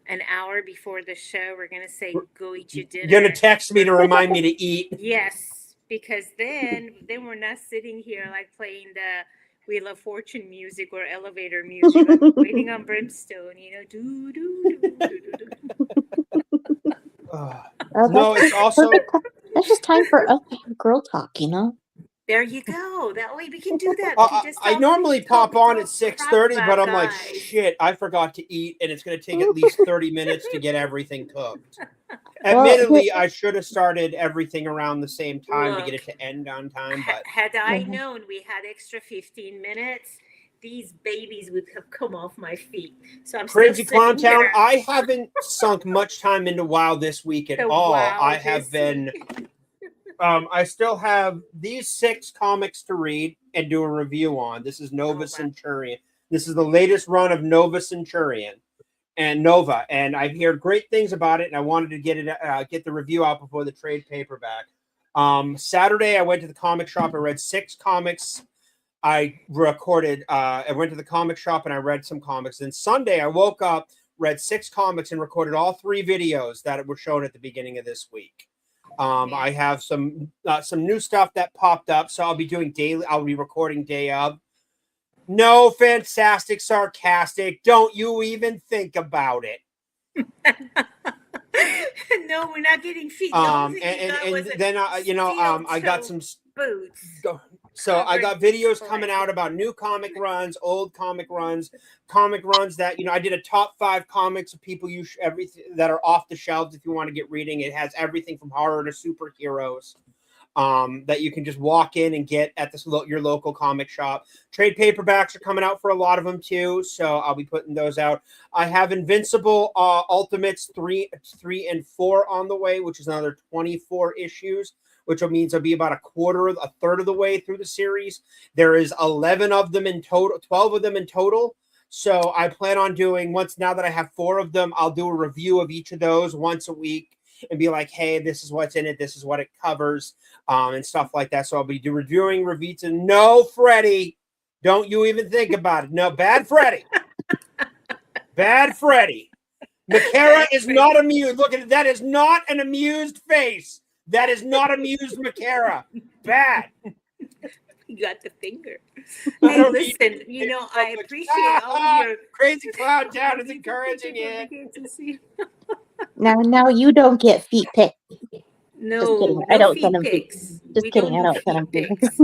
an hour before the show. We're going to say, go eat your dinner. You're going to text me to remind me to eat. Yes, because then we're not sitting here like playing the Wheel of Fortune music or elevator music, like waiting on Brimstone, you know. No, it's also that's just time for us to have girl talk, you know. There you go. That way we can do that. We can just I talk, normally talk, pop on talk at crap 6:30, but about I'm like, guys. shit, I forgot to eat, and it's going to take at least 30 minutes to get everything cooked. Well, Admittedly, I should have started everything around the same time to get Look, it to end on time, but had I Mhm. known we had extra 15 minutes, these babies would have come off my feet. So I'm Crazy still Clown sitting Town, here. I haven't sunk much time into WoW this week at The all. wow I have this been, week. I still have these 6 comics to read and do a review on. This is Nova wow. Centurion. This is the latest run of Nova Centurion and Nova, and I've heard great things about it, and I wanted to get the review out before the trade paperback. Saturday, I went to the comic shop. I read 6 comics. I went to the comic shop and I read some comics. Then Sunday, I woke up, read 6 comics, and recorded all 3 videos that were shown at the beginning of this week. I have some new stuff that popped up, so I'll be doing daily. I'll be recording day of. No, fantastic, sarcastic. Don't you even think about it. No, we're not getting feet. And then I got some boots. So I got videos coming out about new comic runs, old comic runs that I did a top 5 comics of people everything that are off the shelves if you want to get reading. It has everything from horror to superheroes that you can just walk in and get at your local comic shop. Trade paperbacks are coming out for a lot of them too, so I'll be putting those out. I have Invincible Ultimates 3 and 4 on the way, which is another 24 issues. Which means I'll be about a third of the way through the series. There is 11 of them in total, 12 of them in total. So I plan on doing now that I have 4 of them, I'll do a review of each of those once a week and be like, hey, this is what's in it. This is what it covers and stuff like that. So I'll be reviewing Revita. No, Freddie, don't you even think about it. No, bad Freddie. Bad Freddie. Makara is not amused. Look at it. That is not an amused face. That is not amused, Makara. Bad. You got the finger. Hey, listen, I appreciate all of your Crazy Clown Town is encouraging it. Now you don't get feet picked. No, Just kidding. no I don't feet send them pics. Just We kidding. don't I do don't send them feet pics.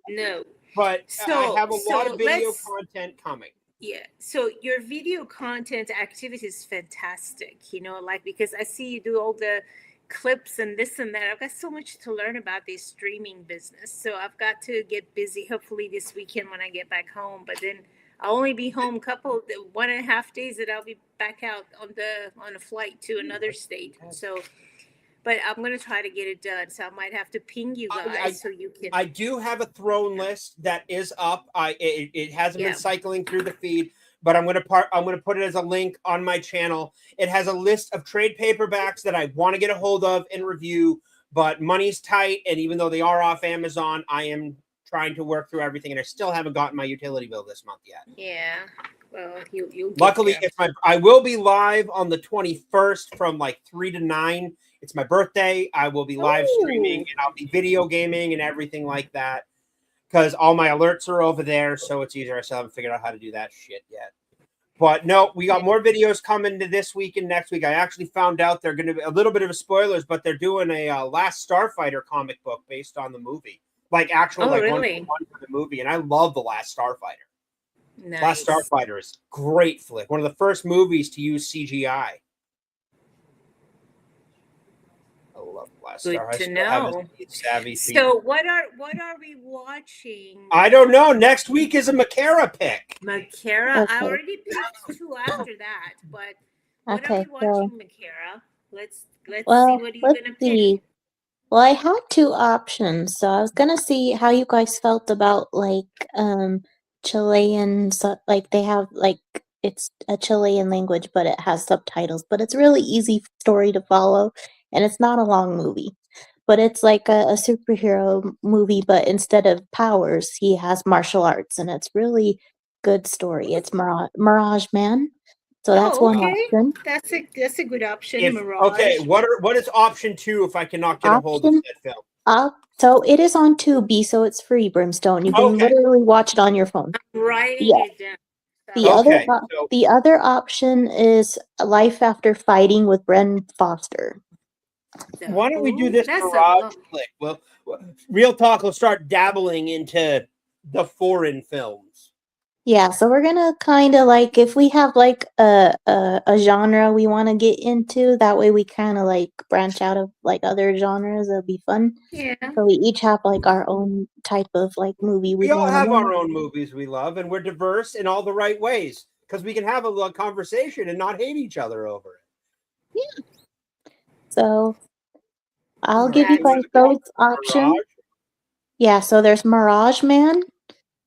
No. But I have a lot of video let's- content coming. Yeah. So your video content activity is fantastic. Because I see you do all the clips and this and that. I've got so much to learn about this streaming business. So I've got to get busy, hopefully this weekend when I get back home. But then I'll only be home 1.5 days that I'll be back out on a flight to another state. So but I'm going to try to get it done. So I might have to ping you guys so you can. I do have a throne list that is up. It hasn't been cycling through the feed, but I'm going to put it as a link on my channel. It has a list of trade paperbacks that I want to get a hold of and review, but money's tight, and even though they are off Amazon, I am trying to work through everything, and I still haven't gotten my utility bill this month yet. Yeah. Well, you'll luckily I will be live on the 21st from 3 to 9. It's my birthday. I will be live streaming and I'll be video gaming and everything like that because all my alerts are over there, so it's easier. I still haven't figured out how to do that shit yet. But no, we got more videos coming to this week and next week. I actually found out they're going to be a little bit of spoilers, but they're doing a Last Starfighter comic book based on the movie, really? one for the movie. And I love the Last Starfighter. Nice. Last Starfighter is great flick. One of the first movies to use CGI. I love Last Starfighter. Good to know. Savvy so what are we watching? I don't know. Next week is a Makara pick. Makara. Okay. I already picked 2 after that, but what Okay, are we watching, Makara? Let's see Well, what are you let's gonna see. pick. Well, I had 2 options, so I was gonna see how you guys felt about Chilean, they have it's a Chilean language, but it has subtitles. But it's really easy story to follow, and it's not a long movie. But it's like a superhero movie, but instead of powers, he has martial arts, and it's really good story. It's Mirage Man, so that's one option. That's a good option. Mirage. Okay, what is option 2 if I cannot get a hold of that film? So it is on Tubi, so it's free, Brimstone. You can literally watch it on your phone. I'm writing it down. The other option is Life After Fighting with Bren Foster. Why don't we do this That's Mirage flick? Well, real talk. We'll start dabbling into the foreign films. Yeah, so we're gonna kind of like if we have like a genre we want to get into, that way we kind of like branch out of like other genres. It'll be fun. Yeah. So we each have like our own type of like movie We we all want have to our own movies we love, and we're diverse in all the right ways because we can have a conversation and not hate each other over it. So I'll All give right, you guys both options. Mirage? Yeah, so there's Mirage Man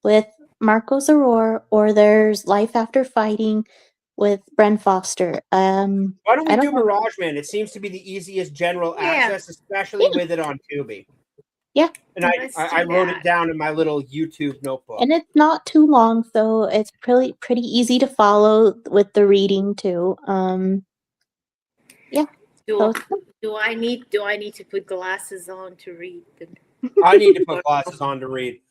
with Marco Zaror, or there's Life After Fighting with Bren Foster. Why don't we I don't do know. Mirage Man? It seems to be the easiest general Yeah. access, especially Yeah. with it on Tubi. Yeah. And Let's I do wrote that. it down in my little YouTube notebook. And it's not too long, so it's pretty easy to follow with the reading too. Yeah. Do, So do I need to put glasses on to read them? I need to put glasses on to read.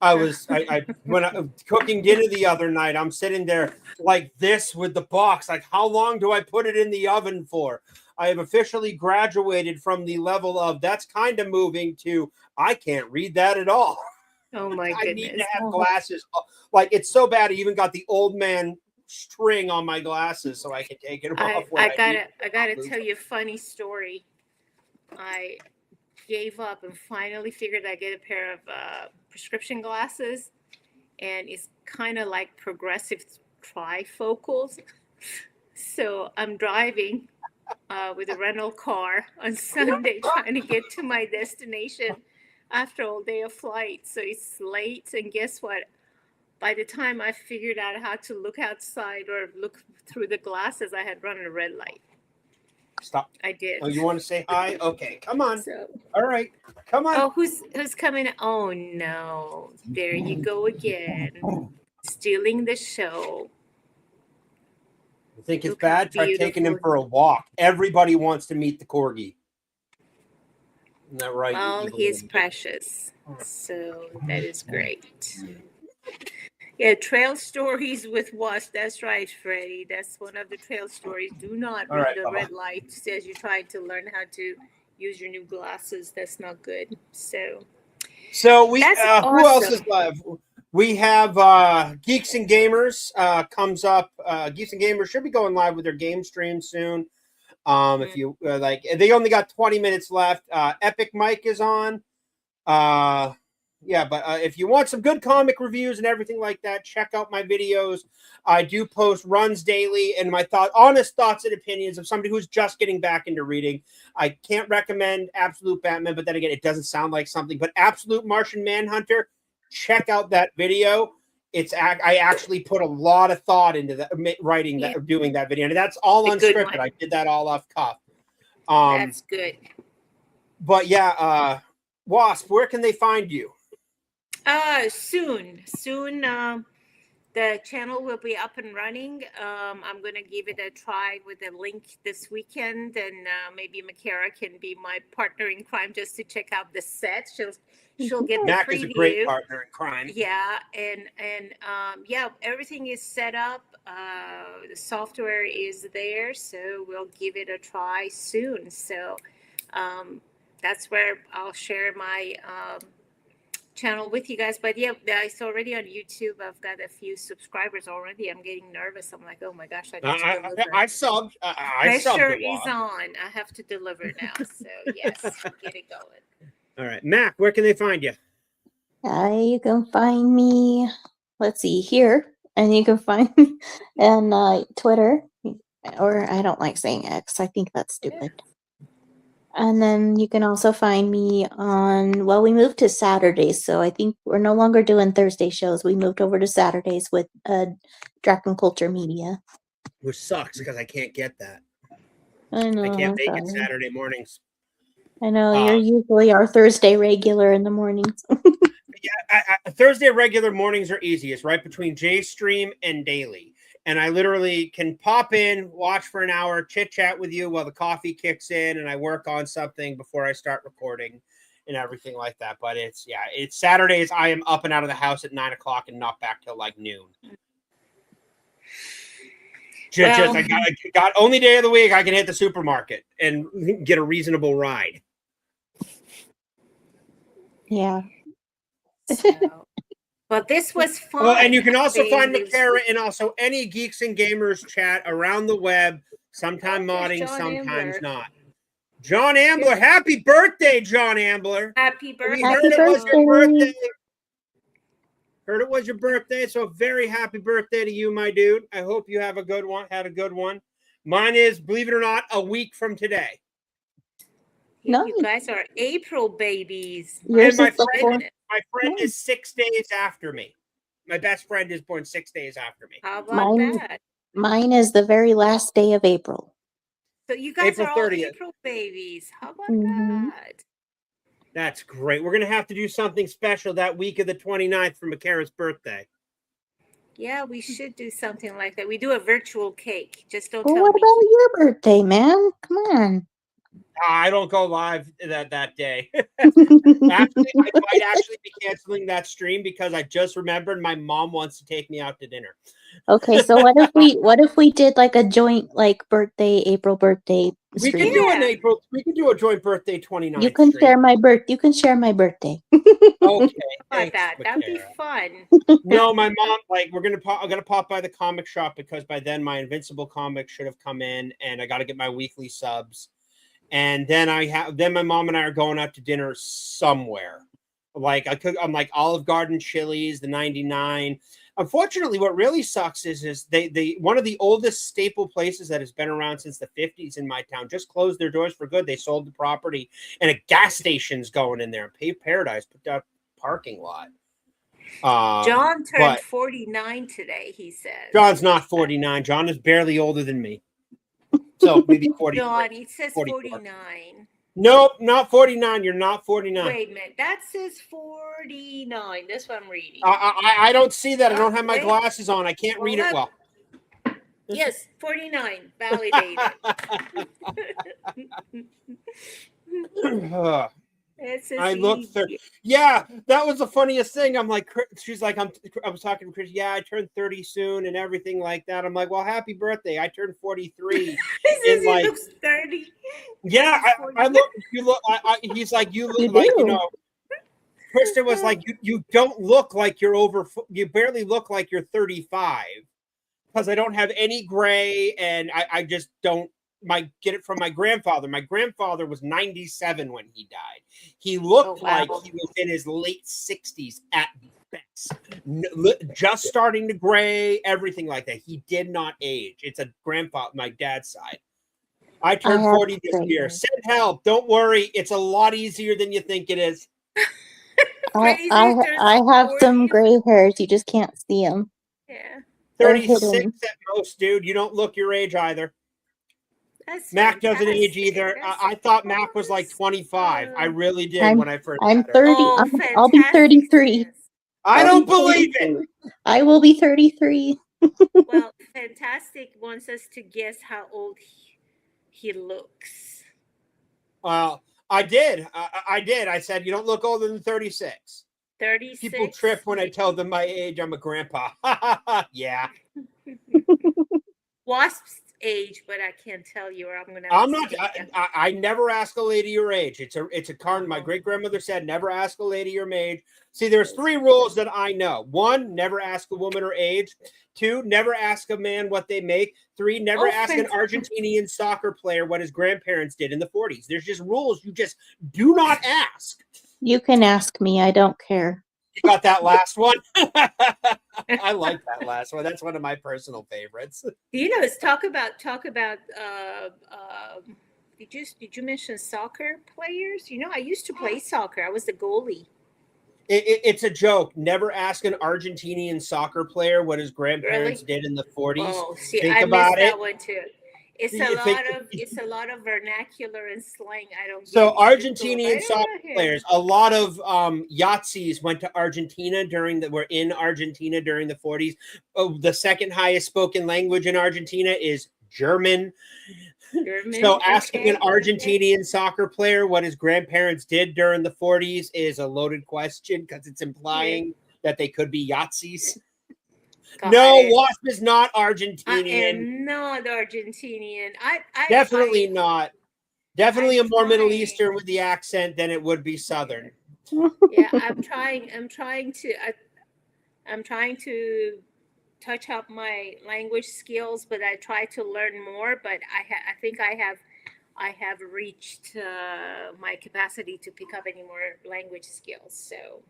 When I cooking dinner the other night, I'm sitting there like this with the box. Like, how long do I put it in the oven for? I have officially graduated from the level of that's kind of moving to I can't read that at all. Oh my I need to goodness. have glasses. Like, it's so bad. I even got the old man string on my glasses so I can take it off. I gotta tell you a funny story. I gave up and finally figured I'd get a pair of prescription glasses, and it's kind of like progressive trifocals. So I'm driving with a rental car on Sunday trying to get to my destination after all day of flight. So it's late, and guess what? By the time I figured out how to look outside or look through the glasses, I had run a red light. Stop. I did. Oh, you want to say hi? Okay, come on. So, All right, come on. oh, who's coming? Oh no! There you go again, stealing the show. I think it's Look how bad. Try taking him beautiful. for a walk. Everybody wants to meet the corgi. Isn't that right? you Well, evil he's little- precious, so that is great. Yeah, trail stories with Was. That's right, Freddie. That's one of the trail stories. Do not All read right, the Bubba. red light as you're trying to learn how to use your new glasses. That's not good. So we That's who else awesome. is live? We have Geeks and Gamers comes up. Geeks and Gamers should be going live with their game stream soon. If you like, they only got 20 minutes left. Epic Mike is on. But if you want some good comic reviews and everything like that, check out my videos. I do post runs daily and my honest thoughts and opinions of somebody who's just getting back into reading. I can't recommend Absolute Batman, but then again, it doesn't sound like something. But Absolute Martian Manhunter, check out that video. I actually put a lot of thought into that writing that, doing that video, and that's all A good unscripted. one. I did that all off cuff. that's good. But yeah, Wasp, where can they find you? Soon. The channel will be up and running. I'm gonna give it a try with a link this weekend, and maybe Makara can be my partner in crime just to check out the set. She'll get the Mac preview. is a great partner in crime. Yeah, and everything is set up. The software is there, so we'll give it a try soon. So that's where I'll share my channel with you guys. But yeah, it's already on YouTube. I've got a few subscribers already. I'm getting nervous. I'm like, oh my gosh, I need to deliver. I subbed. I Pressure subbed is on. I have to deliver now. So yes, get it going. All right, Mac, where can they find you? you can find me. Let's see here, and you can find me on Twitter, or I don't like saying X. I think that's stupid. And then you can also find me on. Well, we moved to Saturdays, so I think we're no longer doing Thursday shows. We moved over to Saturdays with Dragon Culture Media. Which sucks because I can't get that. I know. I can't make I'm it sorry. Saturday mornings. I know you're usually our Thursday regular in the mornings. Thursday regular mornings are easiest, right between Jay's stream and daily. And I literally can pop in, watch for an hour, chit chat with you while the coffee kicks in, and I work on something before I start recording and everything like that. But it's Saturdays. I am up and out of the house at 9 o'clock and not back till like noon. I got only day of the week I can hit the supermarket and get a reasonable ride. Yeah. So, but this was fun. Well, and you can also find Baby. McCara in also any Geeks and Gamers chat around the web. Sometime Oh, modding, there's John sometimes Ambler. not. John Ambler, happy birthday, John Ambler. Happy We birthday. heard Happy it was your birthday. birthday. Heard it was your birthday, so very happy birthday to you, my dude. I hope you have a good one. Had a good one. Mine is, believe it or not, a week from today. No. You guys are April babies. Yours my is the friend- 4th. My friend Nice. is 6 days after me. My best friend is born 6 days after me. How about Mine- that? Mine is the very last day of April. So you guys April are all 30th. April babies. How about Mhm. that? That's great. We're going to have to do something special that week of the 29th for McCara's birthday. Yeah, we should do something like that. We do a virtual cake. Just don't Well, tell what me. about your birthday, man? Come on. I don't go live that day. Actually, I might actually be canceling that stream because I just remembered my mom wants to take me out to dinner. Okay, so what if we did like a joint like April birthday We stream? could do an Yeah. April. We could do a joint birthday 29th. You can stream. share my You can share my birthday. Okay, How about thanks, that? That'd be McCara. fun. No, my mom, like, I'm gonna pop by the comic shop because by then my Invincible comic should have come in, and I got to get my weekly subs, and then my mom and I are going out to dinner somewhere. Like I'm like Olive Garden, Chili's, the 99. Unfortunately, what really sucks is they one of the oldest staple places that has been around since the 50s in my town just closed their doors for good. They sold the property, and a gas station's going in there. Pave Paradise put that parking lot. John turned but 49 today, he says. John's not 49. John is barely older than me. So maybe 40. John, it says 44. 49. Nope, not 49. You're not 49. Wait a minute. That says 49. That's what I'm reading. I don't see that. I don't have my Wait. glasses on. I can't read it well. Yes, 49. Validated. It says I looked easy. 30. Yeah, that was the funniest thing. I'm like, she's like, I was talking to Chris. Yeah, I turned 30 soon and everything like that. I'm like, well, happy birthday. I turned 43. He says he like- looks 30. Yeah, I look. You look. He's like, you look You like do. you know. Kristen was like, you don't look like you're over. You barely look like you're 35 because I don't have any gray, and I just don't. Get it from my grandfather. My grandfather was 97 when he died. He looked Oh, wow. like he was in his late 60s at best, just starting to gray, everything like that. He did not age. It's a grandfather, my dad's side. I turned have 40 this gray year. hair. Send help. Don't worry. It's a lot easier than you think it is. Crazy, there's I have 40. some gray hairs. You just can't see them. Yeah, They're 36 hidden. at most, dude. You don't look your age either. that's Mac doesn't age fantastic. either. That's I thought Mac was like 25. I awesome. really did I'm- when I first I'm met her. 30. Oh, I'll be fantastic. 33. I I'll don't be believe it. 33. I will be 33. Well, Fantastic wants us to guess how old he looks. Well, I did. I did. I said, you don't look older than 36. 36. People trip when I tell them my age. I'm a grandpa. Yeah. Wasp's age, but I can't tell you, or I'm gonna. I'm not. I never ask a lady your age. It's a card. My great grandmother said, never ask a lady your age. See, there's 3 rules that I know. 1, never ask a woman her age. 2, never ask a man what they make. 3, never Oh, ask an fantastic. Argentinian soccer player what his grandparents did in the 40s. There's just rules you just do not ask. You can ask me. I don't care. You got that last one? I like that last one. That's one of my personal favorites. You know, let's talk about. Did you mention soccer players? You know, I used to play soccer. I was the goalie. It's a joke. Never ask an Argentinian soccer player what his grandparents did in the 40s. Oh, see, Think I about missed that it. one too. It's You a think- lot of vernacular and slang. I don't. So get. Argentinian Right soccer over here. players, a lot of Yahtzees went to Argentina were in Argentina during the 40s. Oh, the second highest spoken language in Argentina is German. German, So asking an okay. Argentinian soccer player what his grandparents did during the 40s is a loaded question because it's implying that they could be Yahtzees. No, God. Wasp is not I Argentinian. am not Argentinian. Definitely not. Definitely a I'm more Middle trying. Eastern with the accent than it would be Southern. Yeah, I'm trying to touch up my language skills, but I try to learn more. But I think I have reached my capacity to pick up any more language skills. So,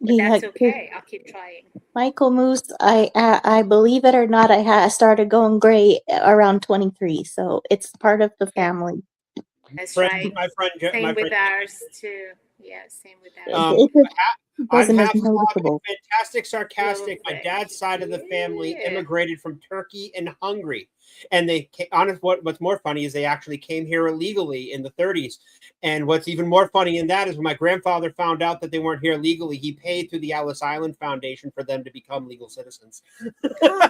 but Yeah, that's 'cause okay. I'll keep trying. Michael Moose, I believe it or not, I started going gray around 23, so it's part of the Yeah. family. That's Friend, right. my friend, Same with ours too. Yeah, same with It, ours. it just I'm wasn't as half Slavic, noticeable. fantastic, sarcastic. My Slovak. dad's side of the family Yeah. immigrated from Turkey and Hungary, and they honest. What's more funny is they actually came here illegally in the 30s. And what's even more funny in that is when my grandfather found out that they weren't here legally, he paid through the Ellis Island Foundation for them to become legal citizens. Huh.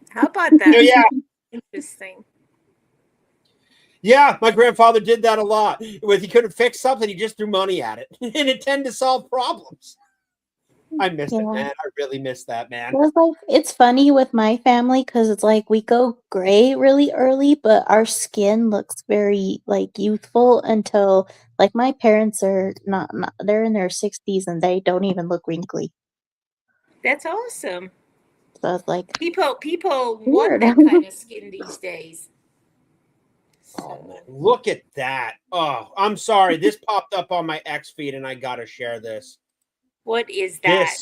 How about that? So yeah, Interesting. yeah, my grandfather did that a lot. When he couldn't fix something, he just threw money at it, and it tended to solve problems. I miss it, Yeah. man. I really miss that, man. It was like it's funny with my family because it's like we go gray really early, but our skin looks very like youthful until like my parents are not they're in their 60s and they don't even look wrinkly. That's awesome. So it's like People Weird. want that kind of skin these days. Oh man, look at that. Oh, I'm sorry. This popped up on my X feed and I gotta share this. What is that?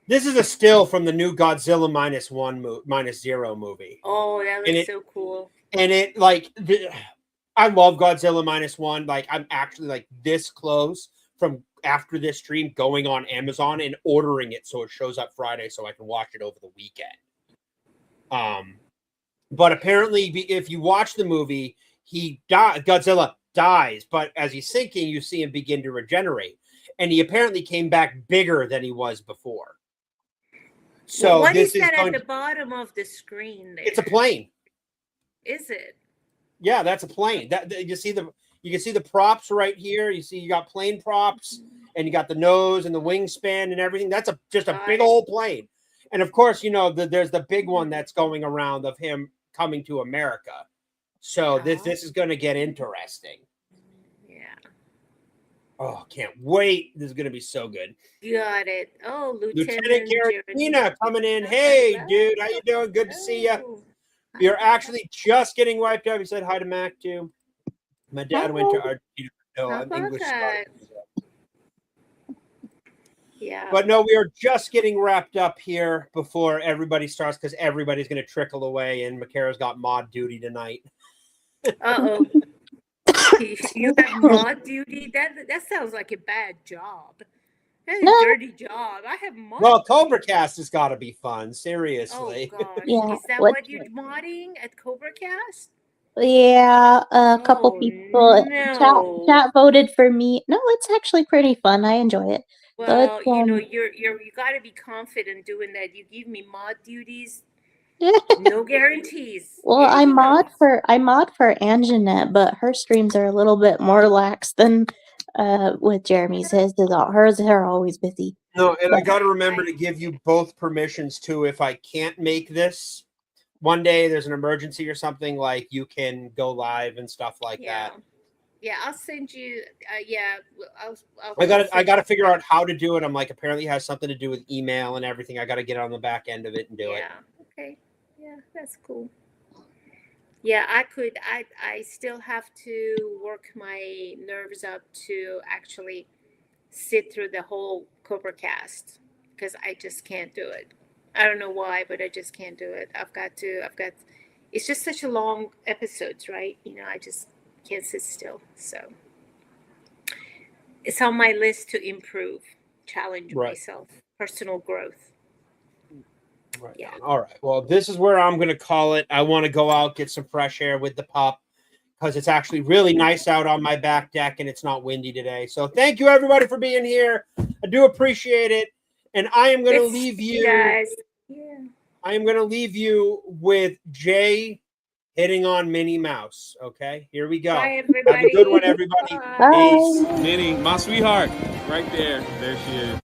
This is a still from the new Godzilla -0 movie. Oh, that And looks it- so cool. And it like I love Godzilla -1. Like I'm actually like this close from after this stream going on Amazon and ordering it so it shows up Friday so I can watch it over the weekend. But apparently if you watch the movie, Godzilla dies, but as he's sinking, you see him begin to regenerate. And he apparently came back bigger than he was before. So Well, what this is that going at the bottom of the screen there? it's a plane. Is it? Yeah, that's a plane. You can see the props right here. You got plane props, and you got the nose and the wingspan and everything. That's just a Got big it. old plane. And of course, there's the big one that's going around of him coming to America. So this is going to get interesting. Yeah. Oh, can't wait! This is going to be so good. Got it. Oh, Lieutenant Jared. Garatina coming in. Hey, dude, how you doing? Good to see you. Oh. You're actually just getting wiped up. He said hi to Mac too. My dad went to Argentina. No, How I'm about English. that? Yeah. But no, we are just getting wrapped up here before everybody starts because everybody's going to trickle away, and Makara's got mod duty tonight. Uh-oh. You have mod duty? That sounds like a bad job. That's No. a dirty job. I have mod Well, duty. Cobra Cast has got to be fun. Oh Seriously. gosh. Yeah, Is that what- what you're modding at Cobra Cast? Yeah, a couple Oh, people no. chat voted for me. No, it's actually pretty fun. I enjoy it. Well, it's, you got to be confident doing that. You give me mod duties, no guarantees. Well, Here I you mod go. for Anjanette, but her streams are a little bit more lax than with Jeremy's. Hers are always busy. No, and I got to remember to give you both permissions too. If I can't make this one day, there's an emergency or something, like you can go live and stuff like Yeah. that. Yeah, I'll send you. Yeah, I'll I got to figure out how to do it. I'm like, apparently it has something to do with email and everything. I got to get on the back end of it and do it. Yeah. Okay. Yeah, that's cool. Yeah, I still have to work my nerves up to actually sit through the whole Cobra Cast because I just can't do it. I don't know why, but I just can't do it. It's just such a long episodes, right? I just can't sit still. So it's on my list to improve, challenge Right. myself, personal growth. Right. Yeah. All right. Well, this is where I'm going to call it. I want to go out, get some fresh air with the pup because it's actually really nice out on my back deck and it's not windy today. So thank you everybody for being here. I do appreciate it. And I am going to leave you. Guys. Yeah. I am going to leave you with Jay hitting on Minnie Mouse. Okay, here we go. Bye, Have a good one, everybody. Bye. Peace. Minnie, my sweetheart, right there. There she is.